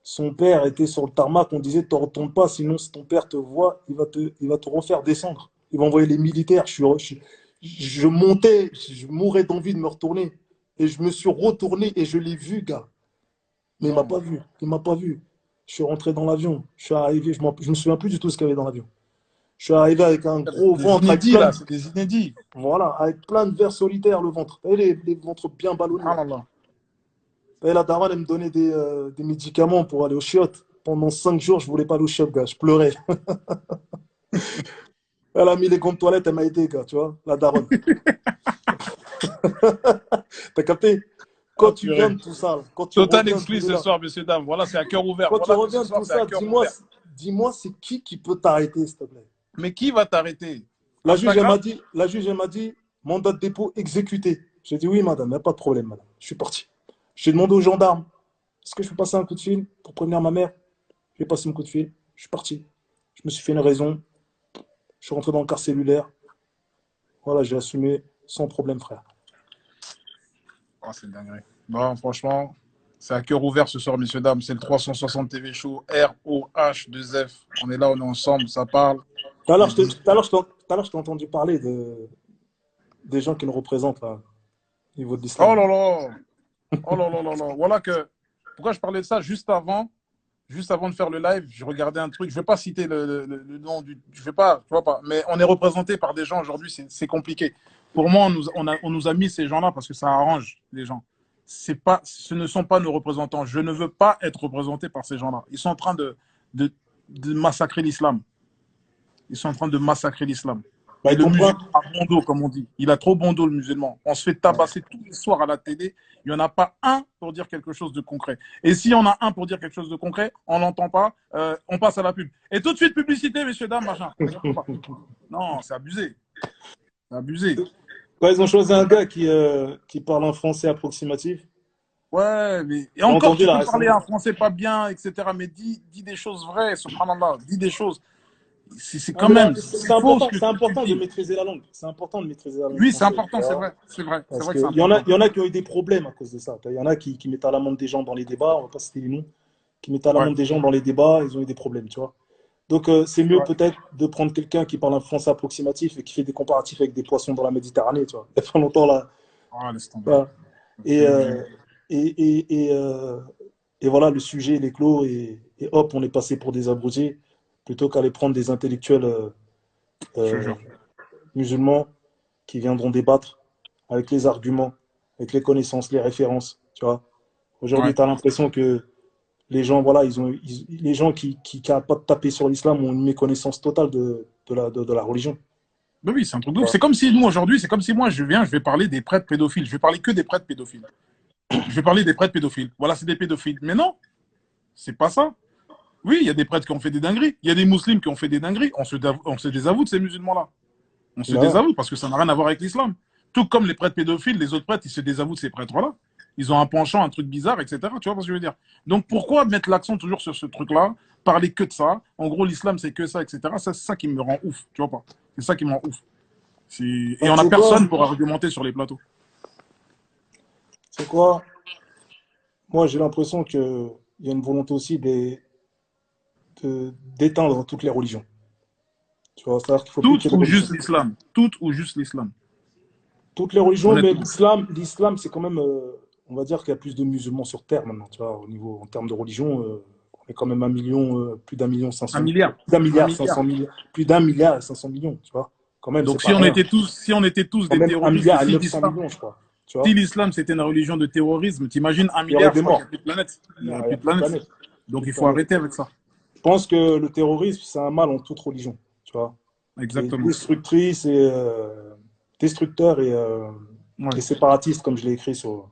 Son père était sur le tarmac, on disait, te retourne pas, sinon si ton père te voit, il va te refaire descendre. Il va envoyer les militaires. Je montais, je mourais d'envie de me retourner. Et je me suis retourné et je l'ai vu, gars. Mais il m'a Non, pas vu. Il m'a pas vu. Je suis rentré dans l'avion. Je suis arrivé, je me souviens plus du tout ce qu'il y avait dans l'avion. Je suis arrivé avec un gros des ventre, inédits là, c'est des inédits. voilà, avec plein de vers solitaires, le ventre. Vous voyez, les ventres bien ballonnés, Ah là. là là. Et la daronne, elle me donnait des médicaments pour aller au chiottes. Pendant 5 jours, je voulais pas aller au chiottes, gars. Je pleurais. Elle a mis les gants de toilette, elle m'a aidé, gars, tu vois, la daronne. T'as capté? Quand Ah, tu viens purée. de tout ça, quand tu Total reviens de exclu tout ce là, soir, messieurs, dames. Voilà, c'est à cœur ouvert. quand tu Voilà que ce reviens de soir, tout c'est à ça, cœur ouvert. dis-moi, c'est qui peut t'arrêter, s'il te plaît? Mais qui va t'arrêter? La juge, elle m'a Instagram? dit, mandat de dépôt exécuté. J'ai dit oui, madame, il n'y a pas de problème, madame. Je suis parti. J'ai demandé aux gendarmes, est-ce que je peux passer un coup de fil pour prévenir ma mère? J'ai passé un coup de fil. Je suis parti. Je me suis fait une raison. Je suis rentré dans le quart cellulaire. Voilà, j'ai assumé sans problème, frère. Oh, c'est dingue. Non, franchement, c'est à cœur ouvert ce soir, messieurs, dames. C'est le 360 TV Show, ROH2F. On est là, on est ensemble, ça parle. On Tout à discute. l'heure, je t'ai entendu parler des gens qui nous représentent là, au niveau de Oh l'islam. là là! Oh là là là là! Voilà que. Pourquoi je parlais de ça juste avant de faire le live, je regardais un truc. Je ne vais pas citer le nom du. Je vais pas, tu vois pas. Mais on est représenté par des gens aujourd'hui, c'est compliqué. Pour moi, on nous a mis ces gens-là parce que ça arrange les gens. Ce ne sont pas nos représentants. Je ne veux pas être représenté par ces gens-là. Ils sont en train de massacrer l'islam. Ils sont en train de massacrer l'islam. Bah, Et il le comprend. musulman a bon dos, comme on dit. Il a trop bon dos, le musulman. On se fait tabasser tous les soirs à la télé. Il n'y en a pas un pour dire quelque chose de concret. Et s'il y en a un pour dire quelque chose de concret, on l'entend pas, on passe à la pub. Et tout de suite, publicité, messieurs, dames, machin. Non, c'est abusé. C'est abusé. Quand ils ont choisi un gars qui parle un français approximatif, Ouais, mais et j'ai encore, entendu tu là peux parler récemment. un français pas bien, etc. Mais dis des choses vraies, subhanallah. Dis des choses. C'est Ah, quand mais là, même, c'est c'est faux important, ce que c'est tu important de dis. maîtriser la langue. C'est important de maîtriser la langue Oui, c'est française. Tu important, c'est vois. vrai. C'est vrai. C'est Parce vrai que c'est qu'il y en a, important. il y en a qui ont eu des problèmes à cause de ça. Il y en a qui mettent à l'amende des gens dans les débats, on va pas citer les noms, qui mettent à Ouais, l'amende des gens dans les débats, ils ont eu des problèmes, tu vois. Donc c'est c'est mieux vrai. peut-être de prendre quelqu'un qui parle un français approximatif et qui fait des comparatifs avec des poissons dans la Méditerranée, tu vois. Il y a pas longtemps là. Oh, laisse tomber. Voilà. Et, C'est- euh, et voilà, le sujet il est clos et hop, on est passé pour des abrutis plutôt qu'aller prendre des intellectuels Je te euh, jure. musulmans qui viendront débattre avec les arguments, avec les connaissances, les références, tu vois. Aujourd'hui, Ouais. tu as l'impression que les gens, voilà, les gens qui n'arrêtent pas de taper sur l'islam ont une méconnaissance totale de la religion. Ben oui, c'est un truc de ouf. Voilà. C'est comme si nous, aujourd'hui, c'est comme si moi, je viens, je vais parler des prêtres pédophiles. Je vais parler que des prêtres pédophiles. Je vais parler des prêtres pédophiles. Voilà, c'est des pédophiles. Mais non, c'est pas ça. Oui, il y a des prêtres qui ont fait des dingueries. Il y a des musulmans qui ont fait des dingueries. On se désavoue de ces musulmans-là. On se Voilà. désavoue parce que ça n'a rien à voir avec l'islam. Tout comme les prêtres pédophiles, les autres prêtres, ils se désavouent de ces prêtres-là. Ils ont un penchant, un truc bizarre, etc. Tu vois ce que je veux dire? Donc pourquoi mettre l'accent toujours sur ce truc-là, parler que de ça? En gros, l'islam, c'est que ça, etc. Ça, c'est ça qui me rend ouf, tu vois pas? C'est ça qui me rend ouf. Et Bah, on tu n'a sais quoi? personne pour argumenter sur les plateaux. C'est quoi? Moi, j'ai l'impression qu'il y a une volonté aussi d'éteindre toutes les religions. Tu vois, c'est-à-dire qu'il ne faut plus Toutes qu'il y ait de ou religion. juste l'islam. Toutes ou juste l'islam. Toutes les religions, mais Honnêtement. l'islam, c'est quand même, on va dire qu'il y a plus de musulmans sur Terre maintenant, tu vois, en termes de religion, on est quand même 1 million, plus d'1 million 500, Un milliard. plus d'un Un milliard 500 milliard. millions, plus d'1 milliard et 500 millions, tu vois. Quand même, c'est Donc pas rien. si on était tous Quand des même un terroristes, milliard et 900 millions, je crois, tu si vois. l'islam c'était une religion de terrorisme, t'imagines un Il y aurait milliard, je des crois qu'il n'y a morts. plus de planète. Il n'y Non, aurait il n'y plus a de plus de planète. planète. Donc Plus de il faut planète. arrêter avec ça. Je pense que le terrorisme, c'est un mal en toute religion, tu vois, qui est Exactement. destructrice et destructeur et Ouais. séparatiste, comme je l'ai écrit sur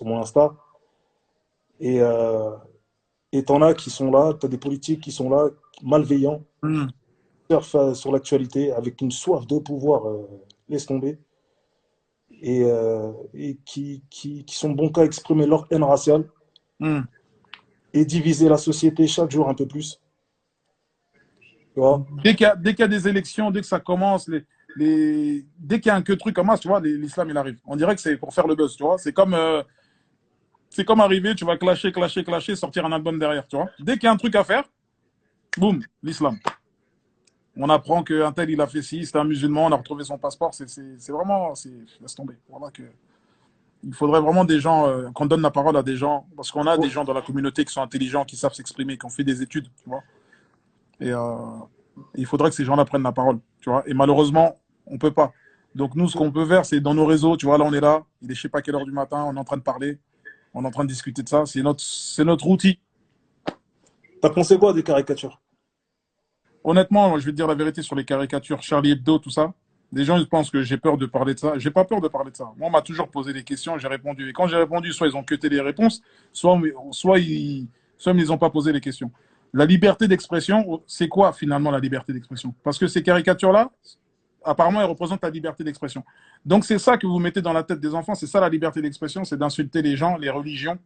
mon Insta. Et t'en as qui sont là, tu as des politiques qui sont là, malveillants, Hmm. surfent sur l'actualité avec une soif de pouvoir, laisse tomber, et qui sont bons qu'à exprimer leur haine raciale Hmm. et diviser la société chaque jour un peu plus, tu vois. Dès qu'il y a des élections, dès que ça commence, dès qu'il y a un que truc comme ça, tu vois, l'islam il arrive. On dirait que c'est pour faire le buzz, tu vois. C'est comme arriver, tu vas clasher, clasher, clasher, sortir un album derrière, tu vois. Dès qu'il y a un truc à faire, boum, l'islam. On apprend qu'un tel il a fait ci, c'était un musulman, on a retrouvé son passeport. C'est vraiment, laisse tomber. Voilà que il faudrait vraiment des gens, qu'on donne la parole à des gens, parce qu'on a des gens dans la communauté qui sont intelligents, qui savent s'exprimer, qui ont fait des études, tu vois. Et il faudrait que ces gens-là prennent la parole, tu vois. Et malheureusement, on peut pas. Donc nous, ce qu'on peut faire, c'est dans nos réseaux, tu vois, là on est là, il est je sais pas quelle heure du matin, on est en train de parler, on est en train de discuter de ça, c'est notre outil. T'as pensé quoi des caricatures? Honnêtement, je vais te dire la vérité sur les caricatures, Charlie Hebdo, tout ça. Les gens ils pensent que j'ai peur de parler de ça. J'ai pas peur de parler de ça. Moi, on m'a toujours posé des questions, j'ai répondu. Et quand j'ai répondu, soit ils ont cuté les réponses, soit ils les ont pas posé les questions. La liberté d'expression, c'est quoi finalement la liberté d'expression? Parce que ces caricatures-là, apparemment, elles représentent la liberté d'expression. Donc c'est ça que vous mettez dans la tête des enfants, c'est ça la liberté d'expression, c'est d'insulter les gens, les religions,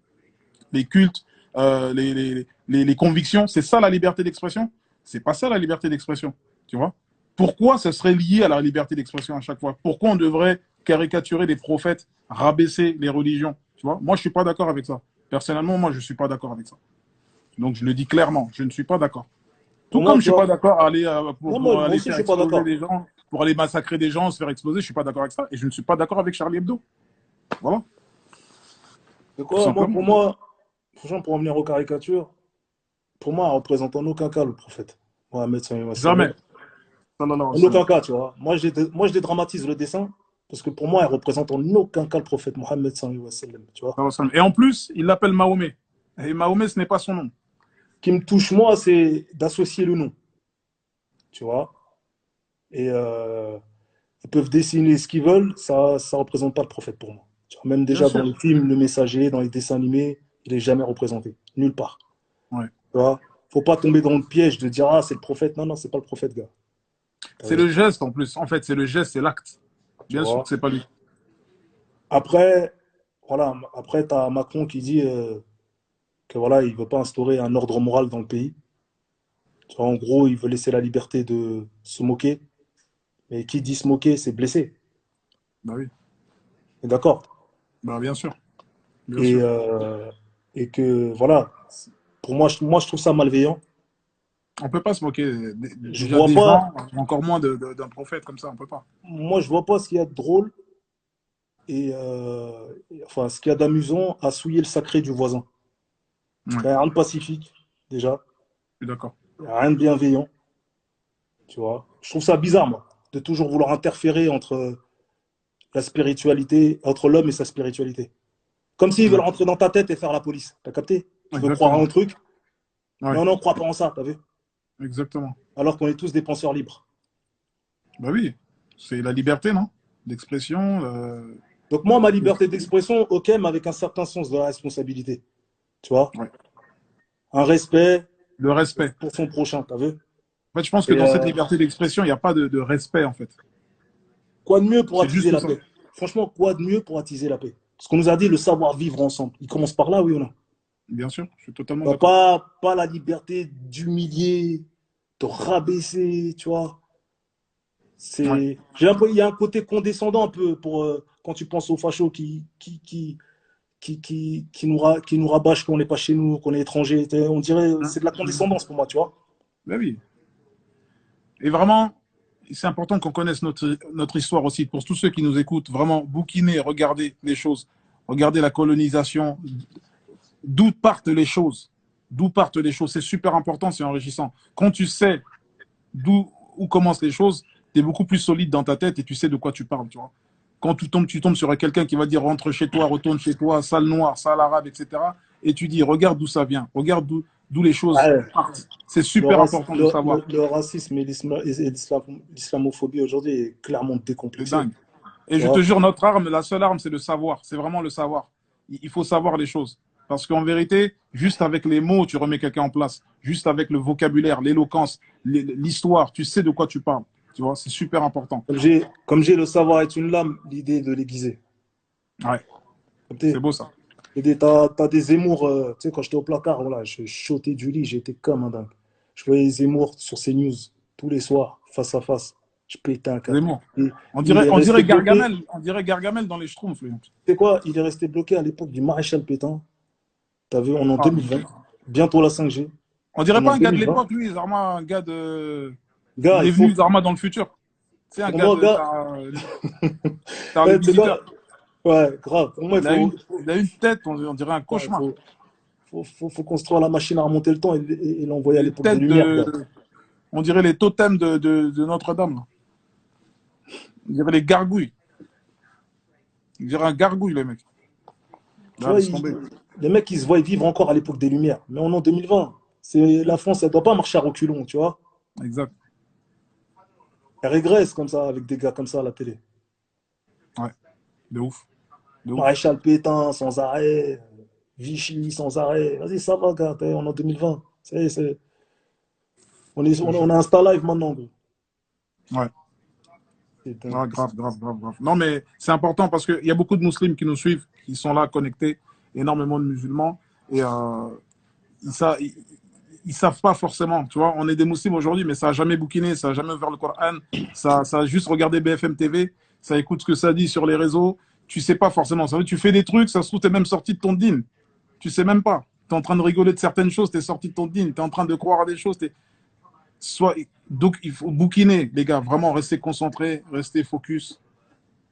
les cultes, les convictions. C'est ça la liberté d'expression? C'est pas ça la liberté d'expression. Tu vois? Pourquoi ce serait lié à la liberté d'expression à chaque fois? Pourquoi on devrait caricaturer les prophètes, rabaisser les religions? Tu vois? Moi, je suis pas d'accord avec ça. Personnellement, moi, je suis pas d'accord avec ça. Donc, je le dis clairement, je ne suis pas d'accord. Tout Pour moi, comme je tu suis pas vois, d'accord à aller, non, pour moi aller aussi, je faire suis pas exploser d'accord. des gens, pour aller massacrer des gens, se faire exploser, je suis pas d'accord avec ça. Et je ne suis pas d'accord avec Charlie Hebdo. Voilà, C'est tout quoi, simplement. pour moi, franchement, pour en venir aux caricatures, pour moi, elle représente en aucun cas le prophète. Mohammed sallallahu alayhi wa sallam. Jamais. Sallallahu alayhi wa En sallam. aucun cas, tu vois. Moi, je dédramatise le dessin parce que pour moi, elle représente en aucun cas le prophète Mohammed sallallahu alayhi wa sallam, tu vois. Et en plus, il l'appelle Mahomet. Et Mahomet, ce n'est pas son nom. Ce qui me touche, moi, c'est d'associer le nom, tu vois. Et Ils peuvent dessiner ce qu'ils veulent, ça ne représente pas le prophète pour moi. Tu vois, même Bien déjà dans sûr. les films, le messager, dans les dessins animés, il n'est jamais représenté. Nulle part. Ouais. Tu vois? Faut pas tomber dans le piège de dire ah c'est le prophète. Non, non, c'est pas le prophète, gars. T'as C'est vu? le geste en plus. En fait, c'est le geste, c'est l'acte. Tu Bien sûr vois? que c'est pas lui. Après, voilà, après, tu as Macron qui dit que voilà, il veut pas instaurer un ordre moral dans le pays. Tu vois, en gros, il veut laisser la liberté de se moquer. Mais qui dit se moquer, c'est blessé. Bah oui. Et d'accord. Bah bien sûr. Bien Et, sûr. euh, et que voilà, pour moi, moi, je trouve ça malveillant. On peut pas se moquer Je déjà vois des pas, gens, encore moins d'un prophète comme ça. On peut pas. moi, je vois pas ce qu'il y a de drôle enfin, ce qu'il y a d'amusant à souiller le sacré du voisin. Ouais. Il n'y a rien de pacifique, déjà. Je suis d'accord. Il n'y a rien de bienveillant, tu vois. Je trouve ça bizarre, moi, de toujours vouloir interférer entre la spiritualité, entre l'homme et sa spiritualité. Comme s'ils veulent Ouais. rentrer dans ta tête et faire la police. T'as capté? Tu veux croire à Exactement. un truc? Ouais. Non, non, crois pas en ça, t'as vu? Exactement. Alors qu'on est tous des penseurs libres. Bah oui. C'est la liberté, non? D'expression. Donc moi, ma liberté d'expression, ok, mais avec un certain sens de la responsabilité. Tu vois? Ouais. Un respect Le respect. pour son prochain, t'as vu? En fait, je pense que Et dans cette liberté d'expression, il n'y a pas de respect, en fait. quoi de mieux pour C'est attiser juste la ça. paix? Franchement, quoi de mieux pour attiser la paix? Ce qu'on nous a dit, le savoir-vivre ensemble. Il commence par là, oui ou non? Bien sûr, je suis totalement Bah, d'accord. pas la liberté d'humilier, de rabaisser, tu vois. Ouais. Il y a un côté condescendant un peu pour, quand tu penses aux fachos qui nous rabâchent qu'on n'est pas chez nous, qu'on est étranger. On dirait c'est de la condescendance pour moi, tu vois. Ben oui. Et vraiment, c'est important qu'on connaisse notre histoire aussi. Pour tous ceux qui nous écoutent, vraiment, bouquiner, regarder les choses. Regarder la colonisation. D'où partent les choses. D'où partent les choses. C'est super important, c'est enrichissant. Quand tu sais où commencent les choses, tu es beaucoup plus solide dans ta tête et tu sais de quoi tu parles, tu vois. Quand tu tombes sur quelqu'un qui va dire rentre chez toi, retourne chez toi, sale noir, sale arabe, etc. Et tu dis regarde d'où ça vient, regarde d'où les choses Ouais, partent. C'est super important de savoir. le racisme et l'islamophobie aujourd'hui est clairement C'est décomplexé. dingue. Et Tu je te vois. jure, notre arme, la seule arme, c'est le savoir. C'est vraiment le savoir. Il faut savoir les choses. Parce qu'en vérité, juste avec les mots, tu remets quelqu'un en place. Juste avec le vocabulaire, l'éloquence, l'histoire, tu sais de quoi tu parles. Tu vois, c'est super important. Comme j'ai le savoir est une lame, l'idée de l'aiguiser. Ouais, c'est Capté. beau ça. T'as des Zemmour, tu sais, quand j'étais au placard, voilà, je sautais du lit, j'étais comme un dingue. Je voyais Zemmour sur CNews tous les soirs, face à face. Je pétais un câble. Zemmour. Et il est On resté dirait bloqué. Gargamel. On dirait Gargamel dans les Schtroumpfs, lui. Tu sais quoi? Il est resté bloqué à l'époque du maréchal Pétain. T'as vu, on est en Ah. 2020. Bientôt la 5G. On dirait On est en pas un gars de 2020. l'époque, lui, Zarma, un gars de. Gars, Il est il faut. venu Zarma dans le futur. C'est un Pour gars moi, de. gars. T'as les Ouais, tu sais visiteurs. quoi? Ouais, grave. Pour moi, Il a une tête, on dirait un ouais, cauchemar. faut construire la machine à remonter le temps et l'envoyer à Les l'époque des têtes Lumières, de. gars. On dirait les totems de Notre-Dame. Là. On dirait les gargouilles. On dirait un gargouille, le mec. Tu Là, vois, laisse tomber. les mecs, ils se voient vivre encore à l'époque des Lumières. Mais on est en 2020. La France, elle ne doit pas marcher à reculons, tu vois. Exact. Elle régresse comme ça, avec des gars comme ça à la télé. Ouais. De ouf. De ouf. Maréchal Pétain, sans arrêt. Vichy, sans arrêt. Vas-y, ça va, gars. On est en 2020. On a un Insta Live maintenant, gros. Ouais. C'est dingue. Ouais, grave, grave, grave, grave. Non, mais c'est important parce qu'il y a beaucoup de musulmans qui nous suivent, qui sont là connectés, énormément de musulmans. Et ils savent pas forcément. Tu vois, on est des musulmans aujourd'hui, mais ça n'a jamais bouquiné, ça n'a jamais ouvert le Coran, ça a juste regardé BFM TV, ça écoute ce que ça dit sur les réseaux. Tu sais pas forcément. Ça veut dire, tu fais des trucs, ça se trouve, tu es même sorti de ton dîne. Tu sais même pas. Tu es en train de rigoler de certaines choses, tu es sorti de ton dîne. Tu es en train de croire à des choses. Donc, il faut bouquiner, les gars. Vraiment, rester concentré, rester focus.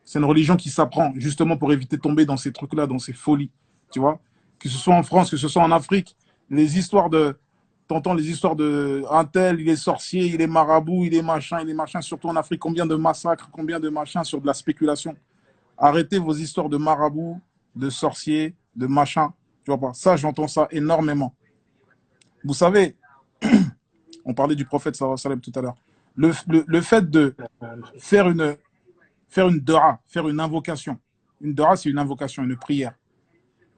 C'est une religion qui s'apprend, justement pour éviter de tomber dans ces trucs-là, dans ces folies. Tu vois, que ce soit en France, que ce soit en Afrique, les histoires de. T'entends les histoires de un tel, il est sorcier, il est marabout, il est machin, surtout en Afrique, combien de massacres, combien de machins sur de la spéculation. Arrêtez vos histoires de marabout, de sorcier, de machin. Tu vois pas, ça, j'entends ça énormément. Vous savez, on parlait du prophète sallallahu alayhi wa sallam tout à l'heure. Le fait de faire faire une dua, faire une invocation. Une dua, c'est une invocation, une prière.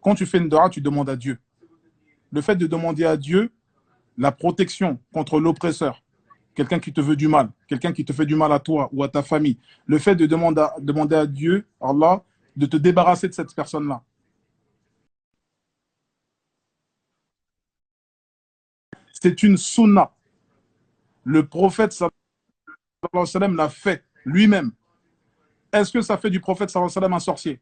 Quand tu fais une dua, tu demandes à Dieu. Le fait de demander à Dieu la protection contre l'oppresseur, quelqu'un qui te veut du mal, quelqu'un qui te fait du mal à toi ou à ta famille, le fait de demander à Dieu, Allah, de te débarrasser de cette personne-là. C'est une sunna. Le prophète sallallahu alayhi wa sallam l'a fait lui-même. Est-ce que ça fait du prophète sallallahu alayhi wa sallam un sorcier?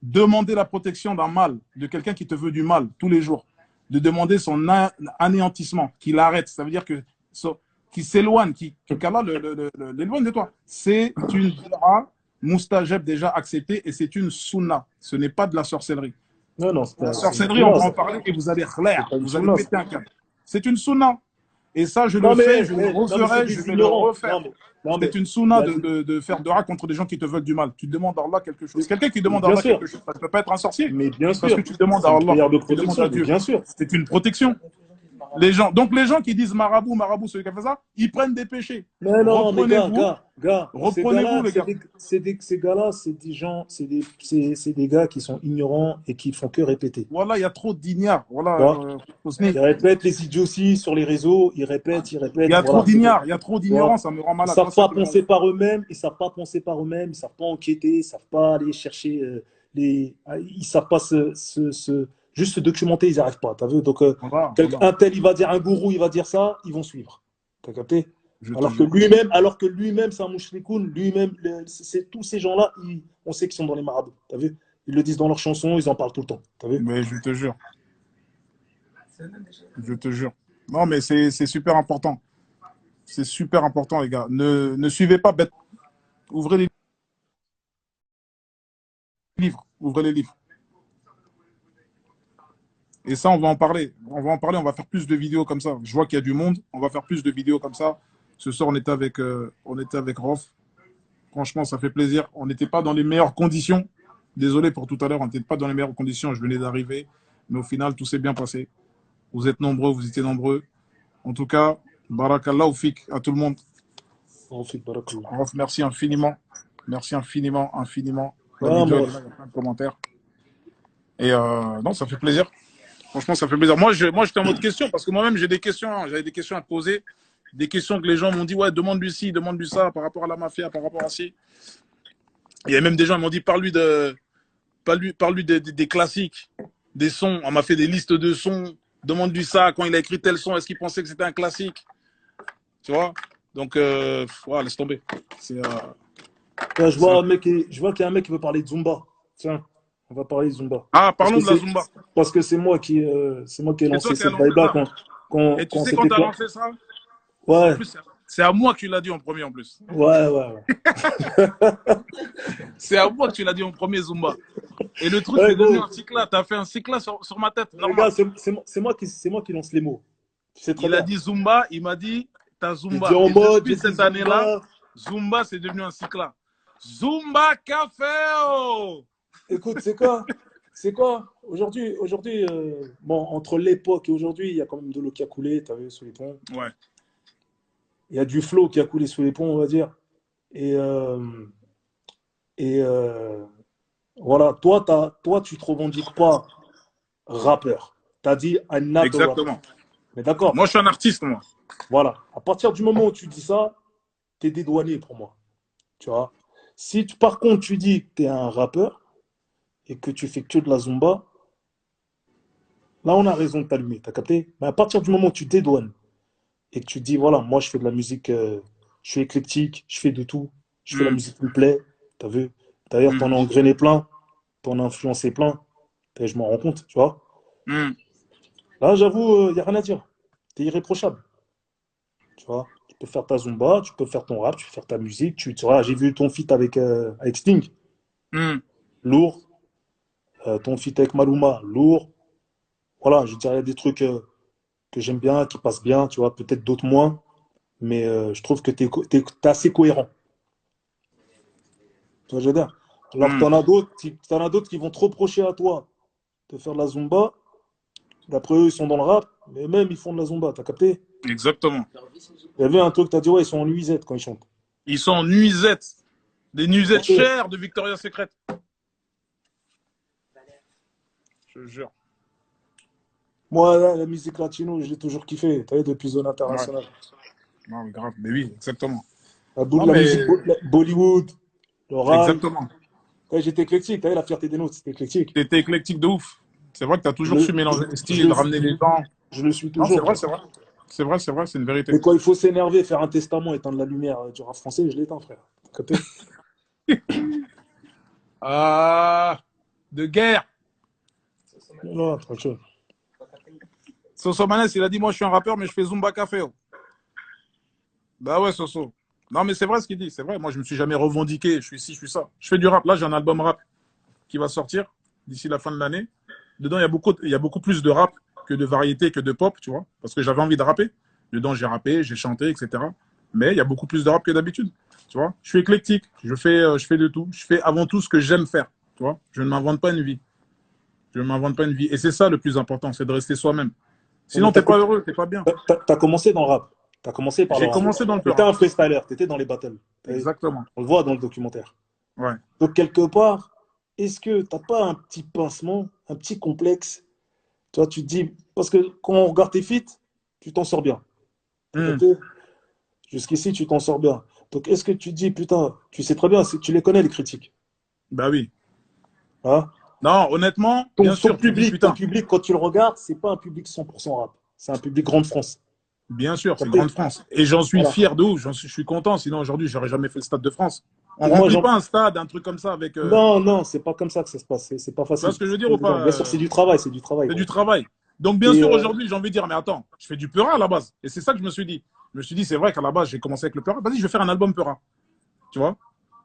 Demander la protection d'un mal, de quelqu'un qui te veut du mal tous les jours, de demander son anéantissement, qu'il arrête, ça veut dire que qu'il s'éloigne, qu'Allah l'éloigne de toi. C'est une dua mustajab déjà acceptée et c'est une sunna. Ce n'est pas de la sorcellerie. Non, non, La c'est une sorcellerie, on va sunna, en parler et vous allez clair, c'est pas une vous allez sunna. péter un câble. C'est une sunna. Et ça, je Non, le fais, mais, je le non, mais c'est referai, je des vais le ignorants. refaire. Non, mais C'est une il y sunna a des- de faire dua contre des gens qui te veulent du mal. Tu demandes à Allah quelque chose. Quelqu'un qui mais demande à bien Allah sûr, quelque chose, ça ne peut pas être un sorcier. mais bien Parce que sûr, tu demandes c'est à une Allah, prière de tu demandes à protection, mais Dieu. bien sûr. C'est une protection. Donc les gens qui disent marabout, marabout, celui qui a fait ça, ils prennent des péchés. Mais non, mais Reprenez-vous, ces reprenez-vous gars-là, les gars. ces gars-là, c'est des gens, c'est des gars qui sont ignorants et qui font que répéter. Voilà, il y a trop d'ignares. Tu Voilà, vois? Hosni. Ils répètent les idioties sur les réseaux, ils répètent, Il y a trop voilà, c'est bon. d'ignares, il y a trop Tu vois? d'ignorance, ça me rend Ils malade. Moi, savent ça pas qui me rend- penser par eux-mêmes, ils savent pas penser par eux-mêmes, ils savent pas enquêter, ils savent pas aller chercher ils savent pas juste se documenter, ils n'y arrivent pas. T'as vu? Donc, Voilà, voilà. un tel, il va dire, un gourou, il va dire ça, ils vont suivre. T'as capté? Je te jure. Alors que lui-même, c'est un mouchrikoun, lui-même, tous ces gens-là, on sait qu'ils sont dans les marabouts. T'as vu? Ils le disent dans leurs chansons, ils en parlent tout le temps. T'as vu? Mais je te jure. Je te jure. Non, mais c'est super important. C'est super important, les gars. Ne suivez pas bête. Ouvrez les livres. Ouvrez les livres. Et ça, on va en parler. On va en parler, on va faire plus de vidéos comme ça. Je vois qu'il y a du monde. On va faire plus de vidéos comme ça. Ce soir, on était avec Rof. Franchement, ça fait plaisir. On n'était pas dans les meilleures conditions. Désolé pour tout à l'heure, on n'était pas dans les meilleures conditions. Je venais d'arriver. Mais au final, tout s'est bien passé. Vous êtes nombreux, vous étiez nombreux. En tout cas, barakallah fik à tout le monde. Rof, merci infiniment. Merci infiniment, infiniment. La Ah, vidéo, moi, elle est là, il y a plein de commentaires. Et non, ça fait plaisir. Franchement, ça fait plaisir. Moi, j'étais en mode question parce que moi-même, j'ai des questions. J'avais des questions à te poser. Des questions que les gens m'ont dit, ouais, demande-lui ci, demande-lui ça par rapport à la mafia, par rapport à ci. Il y a même des gens qui m'ont dit, parle-lui des classiques, des sons. On m'a fait des listes de sons. Demande-lui ça, quand il a écrit tel son, est-ce qu'il pensait que c'était un classique? Tu vois? Donc, ouais, laisse tomber. là, je vois qu'il y a un mec qui veut parler de Zumba. Tiens, on va parler de Zumba. Ah, Parce que parlons de la Zumba. parce que c'est moi qui ai C'est lancé toi qui as cette lancé vibe-là ça. Et tu sais quand tu as lancé ça? En Ouais, plus, c'est à moi que tu l'as dit en premier en plus. ouais. C'est à moi que tu l'as dit en premier, Zumba. Et le truc, Ouais, c'est devenu gros. un cycla. Tu as fait un cycla sur ma tête, Les normal. gars, c'est moi qui lance les mots. Tu sais très Il a bien. dit Zumba, il m'a dit ta J'ai Zumba. dit en Et mode, depuis j'ai dit cette année-là, Zumba. Zumba, c'est devenu un cycla. Zumba Café oh. Écoute, c'est quoi? C'est quoi? Aujourd'hui, bon, entre l'époque et aujourd'hui, il y a quand même de l'eau qui a coulé, tu as vu, sous les ponts. Ouais. Il y a du flow qui a coulé sous les ponts, on va dire. Et, et voilà, toi, tu te revendiques pas rappeur. Tu as dit I'm not a rapper. Exactement. Mais d'accord, Moi, je suis un artiste, moi. voilà. À partir du moment où tu dis ça, tu es dédouané pour moi. Tu vois? Si par contre tu dis que tu es un rappeur et que tu fais que de la Zumba, là on a raison de t'allumer, t'as capté? Mais à partir du moment où tu dédouanes et que tu dis voilà, moi je fais de la musique, je suis éclectique, je fais de tout, je fais la musique qui me plaît, t'as vu? D'ailleurs, t'en as engrainé plein, t'en as influencé plein, et je m'en rends compte, tu vois? Là, j'avoue, il n'y a rien à dire. T'es irréprochable, tu vois? Tu peux faire ta Zumba, tu peux faire ton rap, tu peux faire ta musique, tu vois, j'ai vu ton feat avec Sting, lourd. Ton feat avec Maluma, lourd. Voilà, je dirais des trucs que j'aime bien, qui passent bien, tu vois, peut-être d'autres moins, mais je trouve que t'es assez cohérent. Tu vois, je veux dire. Alors que t'en as d'autres qui vont trop reprocher à toi de faire de la Zumba. D'après eux, ils sont dans le rap, mais même ils font de la Zumba, t'as capté? Exactement. Il y avait un truc, t'as dit, ouais, ils sont en nuisette quand ils chantent. Ils sont en nuisette. Des nuisettes chères de Victoria's Secret. Je te jure. Moi, là, la musique latino, je l'ai toujours kiffé, tu vois, depuis Zone Ouais. Internationale. Non, mais grave. Mais oui, exactement. La Non, mais musique Bollywood, le rail. exactement. Ouais, j'étais éclectique, tu vois, la fierté des nôtres, c'était éclectique. T'étais éclectique de ouf. C'est vrai que t'as Je toujours su le, mélanger les je styles, de le, ramener les gens. je le suis Non, c'est toujours, vrai, gars. c'est vrai. C'est vrai, c'est vrai, c'est une vérité. Mais quand il faut s'énerver, faire un testament, éteindre la lumière du rap français, je l'éteins, frère. T'as capté? Ah, de guerre. Non, tranquille. Soso Manes, il a dit, moi, je suis un rappeur, mais je fais Zumba Café. Oh. Bah ouais, Soso. Non, mais c'est vrai ce qu'il dit. C'est vrai. Moi, je me suis jamais revendiqué. Je suis ci, je suis ça. Je fais du rap. Là, j'ai un album rap qui va sortir d'ici la fin de l'année. Dedans, il y a beaucoup plus de rap que de variété, que de pop, tu vois. Parce que j'avais envie de rapper. Dedans, j'ai rappé, j'ai chanté, etc. Mais il y a beaucoup plus de rap que d'habitude. Tu vois. Je suis éclectique. Je fais de tout. Je fais avant tout ce que j'aime faire. Tu vois. Je ne m'invente pas une vie. Je ne m'invente pas une vie. Et c'est ça le plus important, c'est de rester soi-même. Ouais, mais Sinon, t'es pas heureux, t'es pas bien. t'as commencé dans le rap. T'as commencé par le J'ai rap. commencé dans le T'étais rap. un freestyler, t'étais dans les battles. Exactement. On le voit dans le documentaire. Ouais. Donc, quelque part, est-ce que t'as pas un petit pincement, un petit complexe? Tu vois, tu te dis, parce que quand on regarde tes feats, tu t'en sors bien. T'as Hmm. capté? Jusqu'ici, tu t'en sors bien. Donc, est-ce que tu te dis, putain, tu sais très bien, tu les connais, les critiques. Bah oui. Hein? Non, honnêtement, Ton, bien ton sûr, tu dis public, ton putain. public, quand tu le regardes, c'est pas un public 100% rap. C'est un public grande France. Bien sûr, T'as c'est capté? Grande France. Et j'en suis Voilà. fier de ouf, je suis content. Sinon, aujourd'hui, j'aurais jamais fait le Stade de France. On Et moi, remplit pas un stade, un truc comme ça avec. non, non, c'est pas comme ça que ça se passe. C'est pas Tu vois facile. ce que je veux C'est dire pas ou pas évident. Bien sûr, c'est du travail, c'est du travail, C'est du gros. travail. Donc, bien Et sûr, aujourd'hui, j'ai envie de dire, mais attends, je fais du Peura à la base. Et c'est ça que je me suis dit. Je me suis dit, c'est vrai qu'à la base, j'ai commencé avec le Peura. Vas-y, je vais faire un album Peura. Tu vois?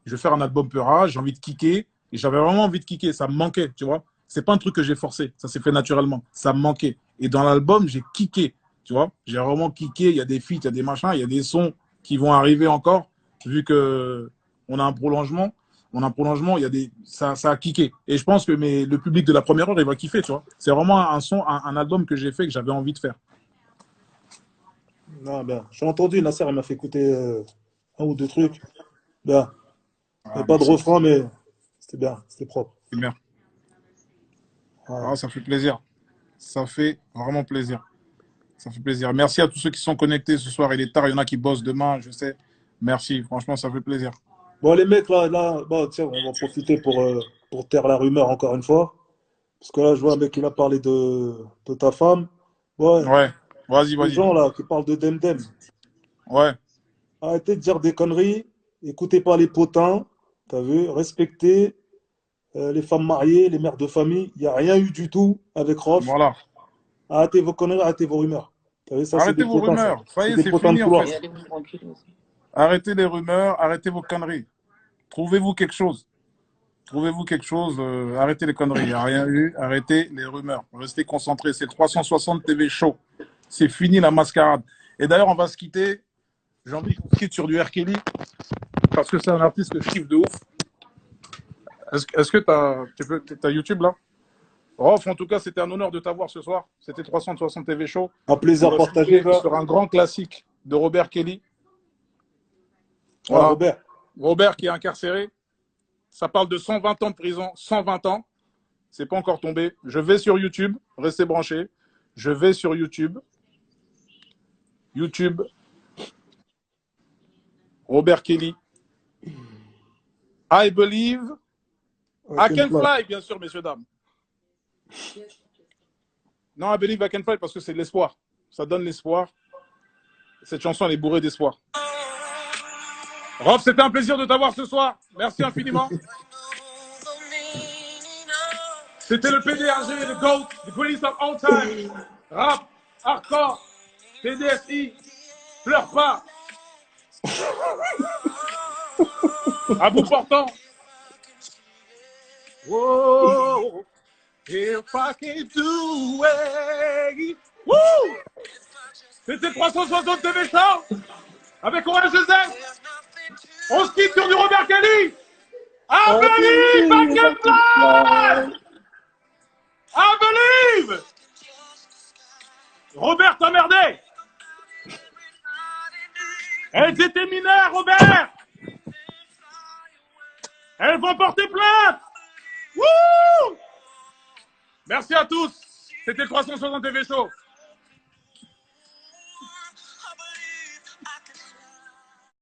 Je vais faire un album Peura, j'ai envie de kicker. Et j'avais vraiment envie de kicker. Ça me manquait, tu vois? C'est pas un truc que j'ai forcé. Ça s'est fait naturellement. Ça me manquait. Et dans l'album, j'ai kické. Tu vois? J'ai vraiment kické. Il y a des feats, il y a des machins, il y a des sons qui vont arriver encore. Vu que on a un prolongement. Il y a des, ça a kické. Et je pense que le public de la première heure, il va kiffer, tu vois. C'est vraiment un son, un album que j'ai fait, que j'avais envie de faire. non, ben, j'ai entendu, Nasser, il m'a fait écouter un ou deux trucs. Ben, il n'y Ah, a pas de merci. refrain, mais c'était bien, c'était propre. C'est bien. Ouais. Ah, ça fait plaisir. Ça fait vraiment plaisir. Ça fait plaisir. Merci à tous ceux qui sont connectés ce soir. Il est tard, il y en a qui bossent demain, je sais. Merci, franchement, ça fait plaisir. Bon, les mecs, là, bon, tiens, on va en profiter pour taire la rumeur encore une fois. Parce que là, je vois un mec, il a parlé de ta femme. Ouais, Ouais, vas-y, les vas-y. gens là qui parlent de Demdem, Ouais, arrêtez de dire des conneries, écoutez pas les potins, t'as vu, respectez les femmes mariées, les mères de famille. Il n'y a rien eu du tout avec Rof. voilà. Arrêtez vos conneries, arrêtez vos rumeurs. T'as vu, ça, c'est Arrêtez des vos potins, ça. rumeurs. Ça C'est y est, des c'est potins de fini en couloir. fait. Arrêtez les rumeurs, arrêtez vos conneries. Trouvez-vous quelque chose. Trouvez-vous quelque chose, arrêtez les conneries. Il n'y a rien eu, arrêtez les rumeurs. Restez concentrés. C'est 360 TV Show. C'est fini la mascarade. Et d'ailleurs, on va se quitter. J'ai envie qu'on se quitte sur du R. Kelly parce que c'est un artiste que je kiffe de ouf. Est-ce que t'as YouTube là? Rof, en tout cas, c'était un honneur de t'avoir ce soir. C'était 360 TV Show. Un On plaisir va se partagé, quitter gars. sur un grand classique de Robert Kelly. Ah, Voilà. Robert. Robert qui est incarcéré. Ça parle de 120 ans de prison. 120 ans. C'est pas encore tombé. Je vais sur YouTube. Restez branchés. Je vais sur YouTube. YouTube. Robert Kelly. I believe. I can fly, bien sûr, messieurs, dames. Non, I believe I can fly parce que c'est de l'espoir. Ça donne l'espoir. Cette chanson, elle est bourrée d'espoir. Rof, c'était un plaisir de t'avoir ce soir. Merci infiniment. C'était le PDRG, le GOAT, the greatest of all time. Rap, hardcore, PDSI, pleure pas. À bout portant. Whoa, if I can do it. Woo! C'était 360 TV Show avec Orange Z. On se quitte sur du Robert Kelly. I believe I can fly. I believe. Robert t'a merdé. Elles étaient mineures, Robert. Elles vont porter plainte. Wouh! Merci à tous. C'était le 360 TV Show.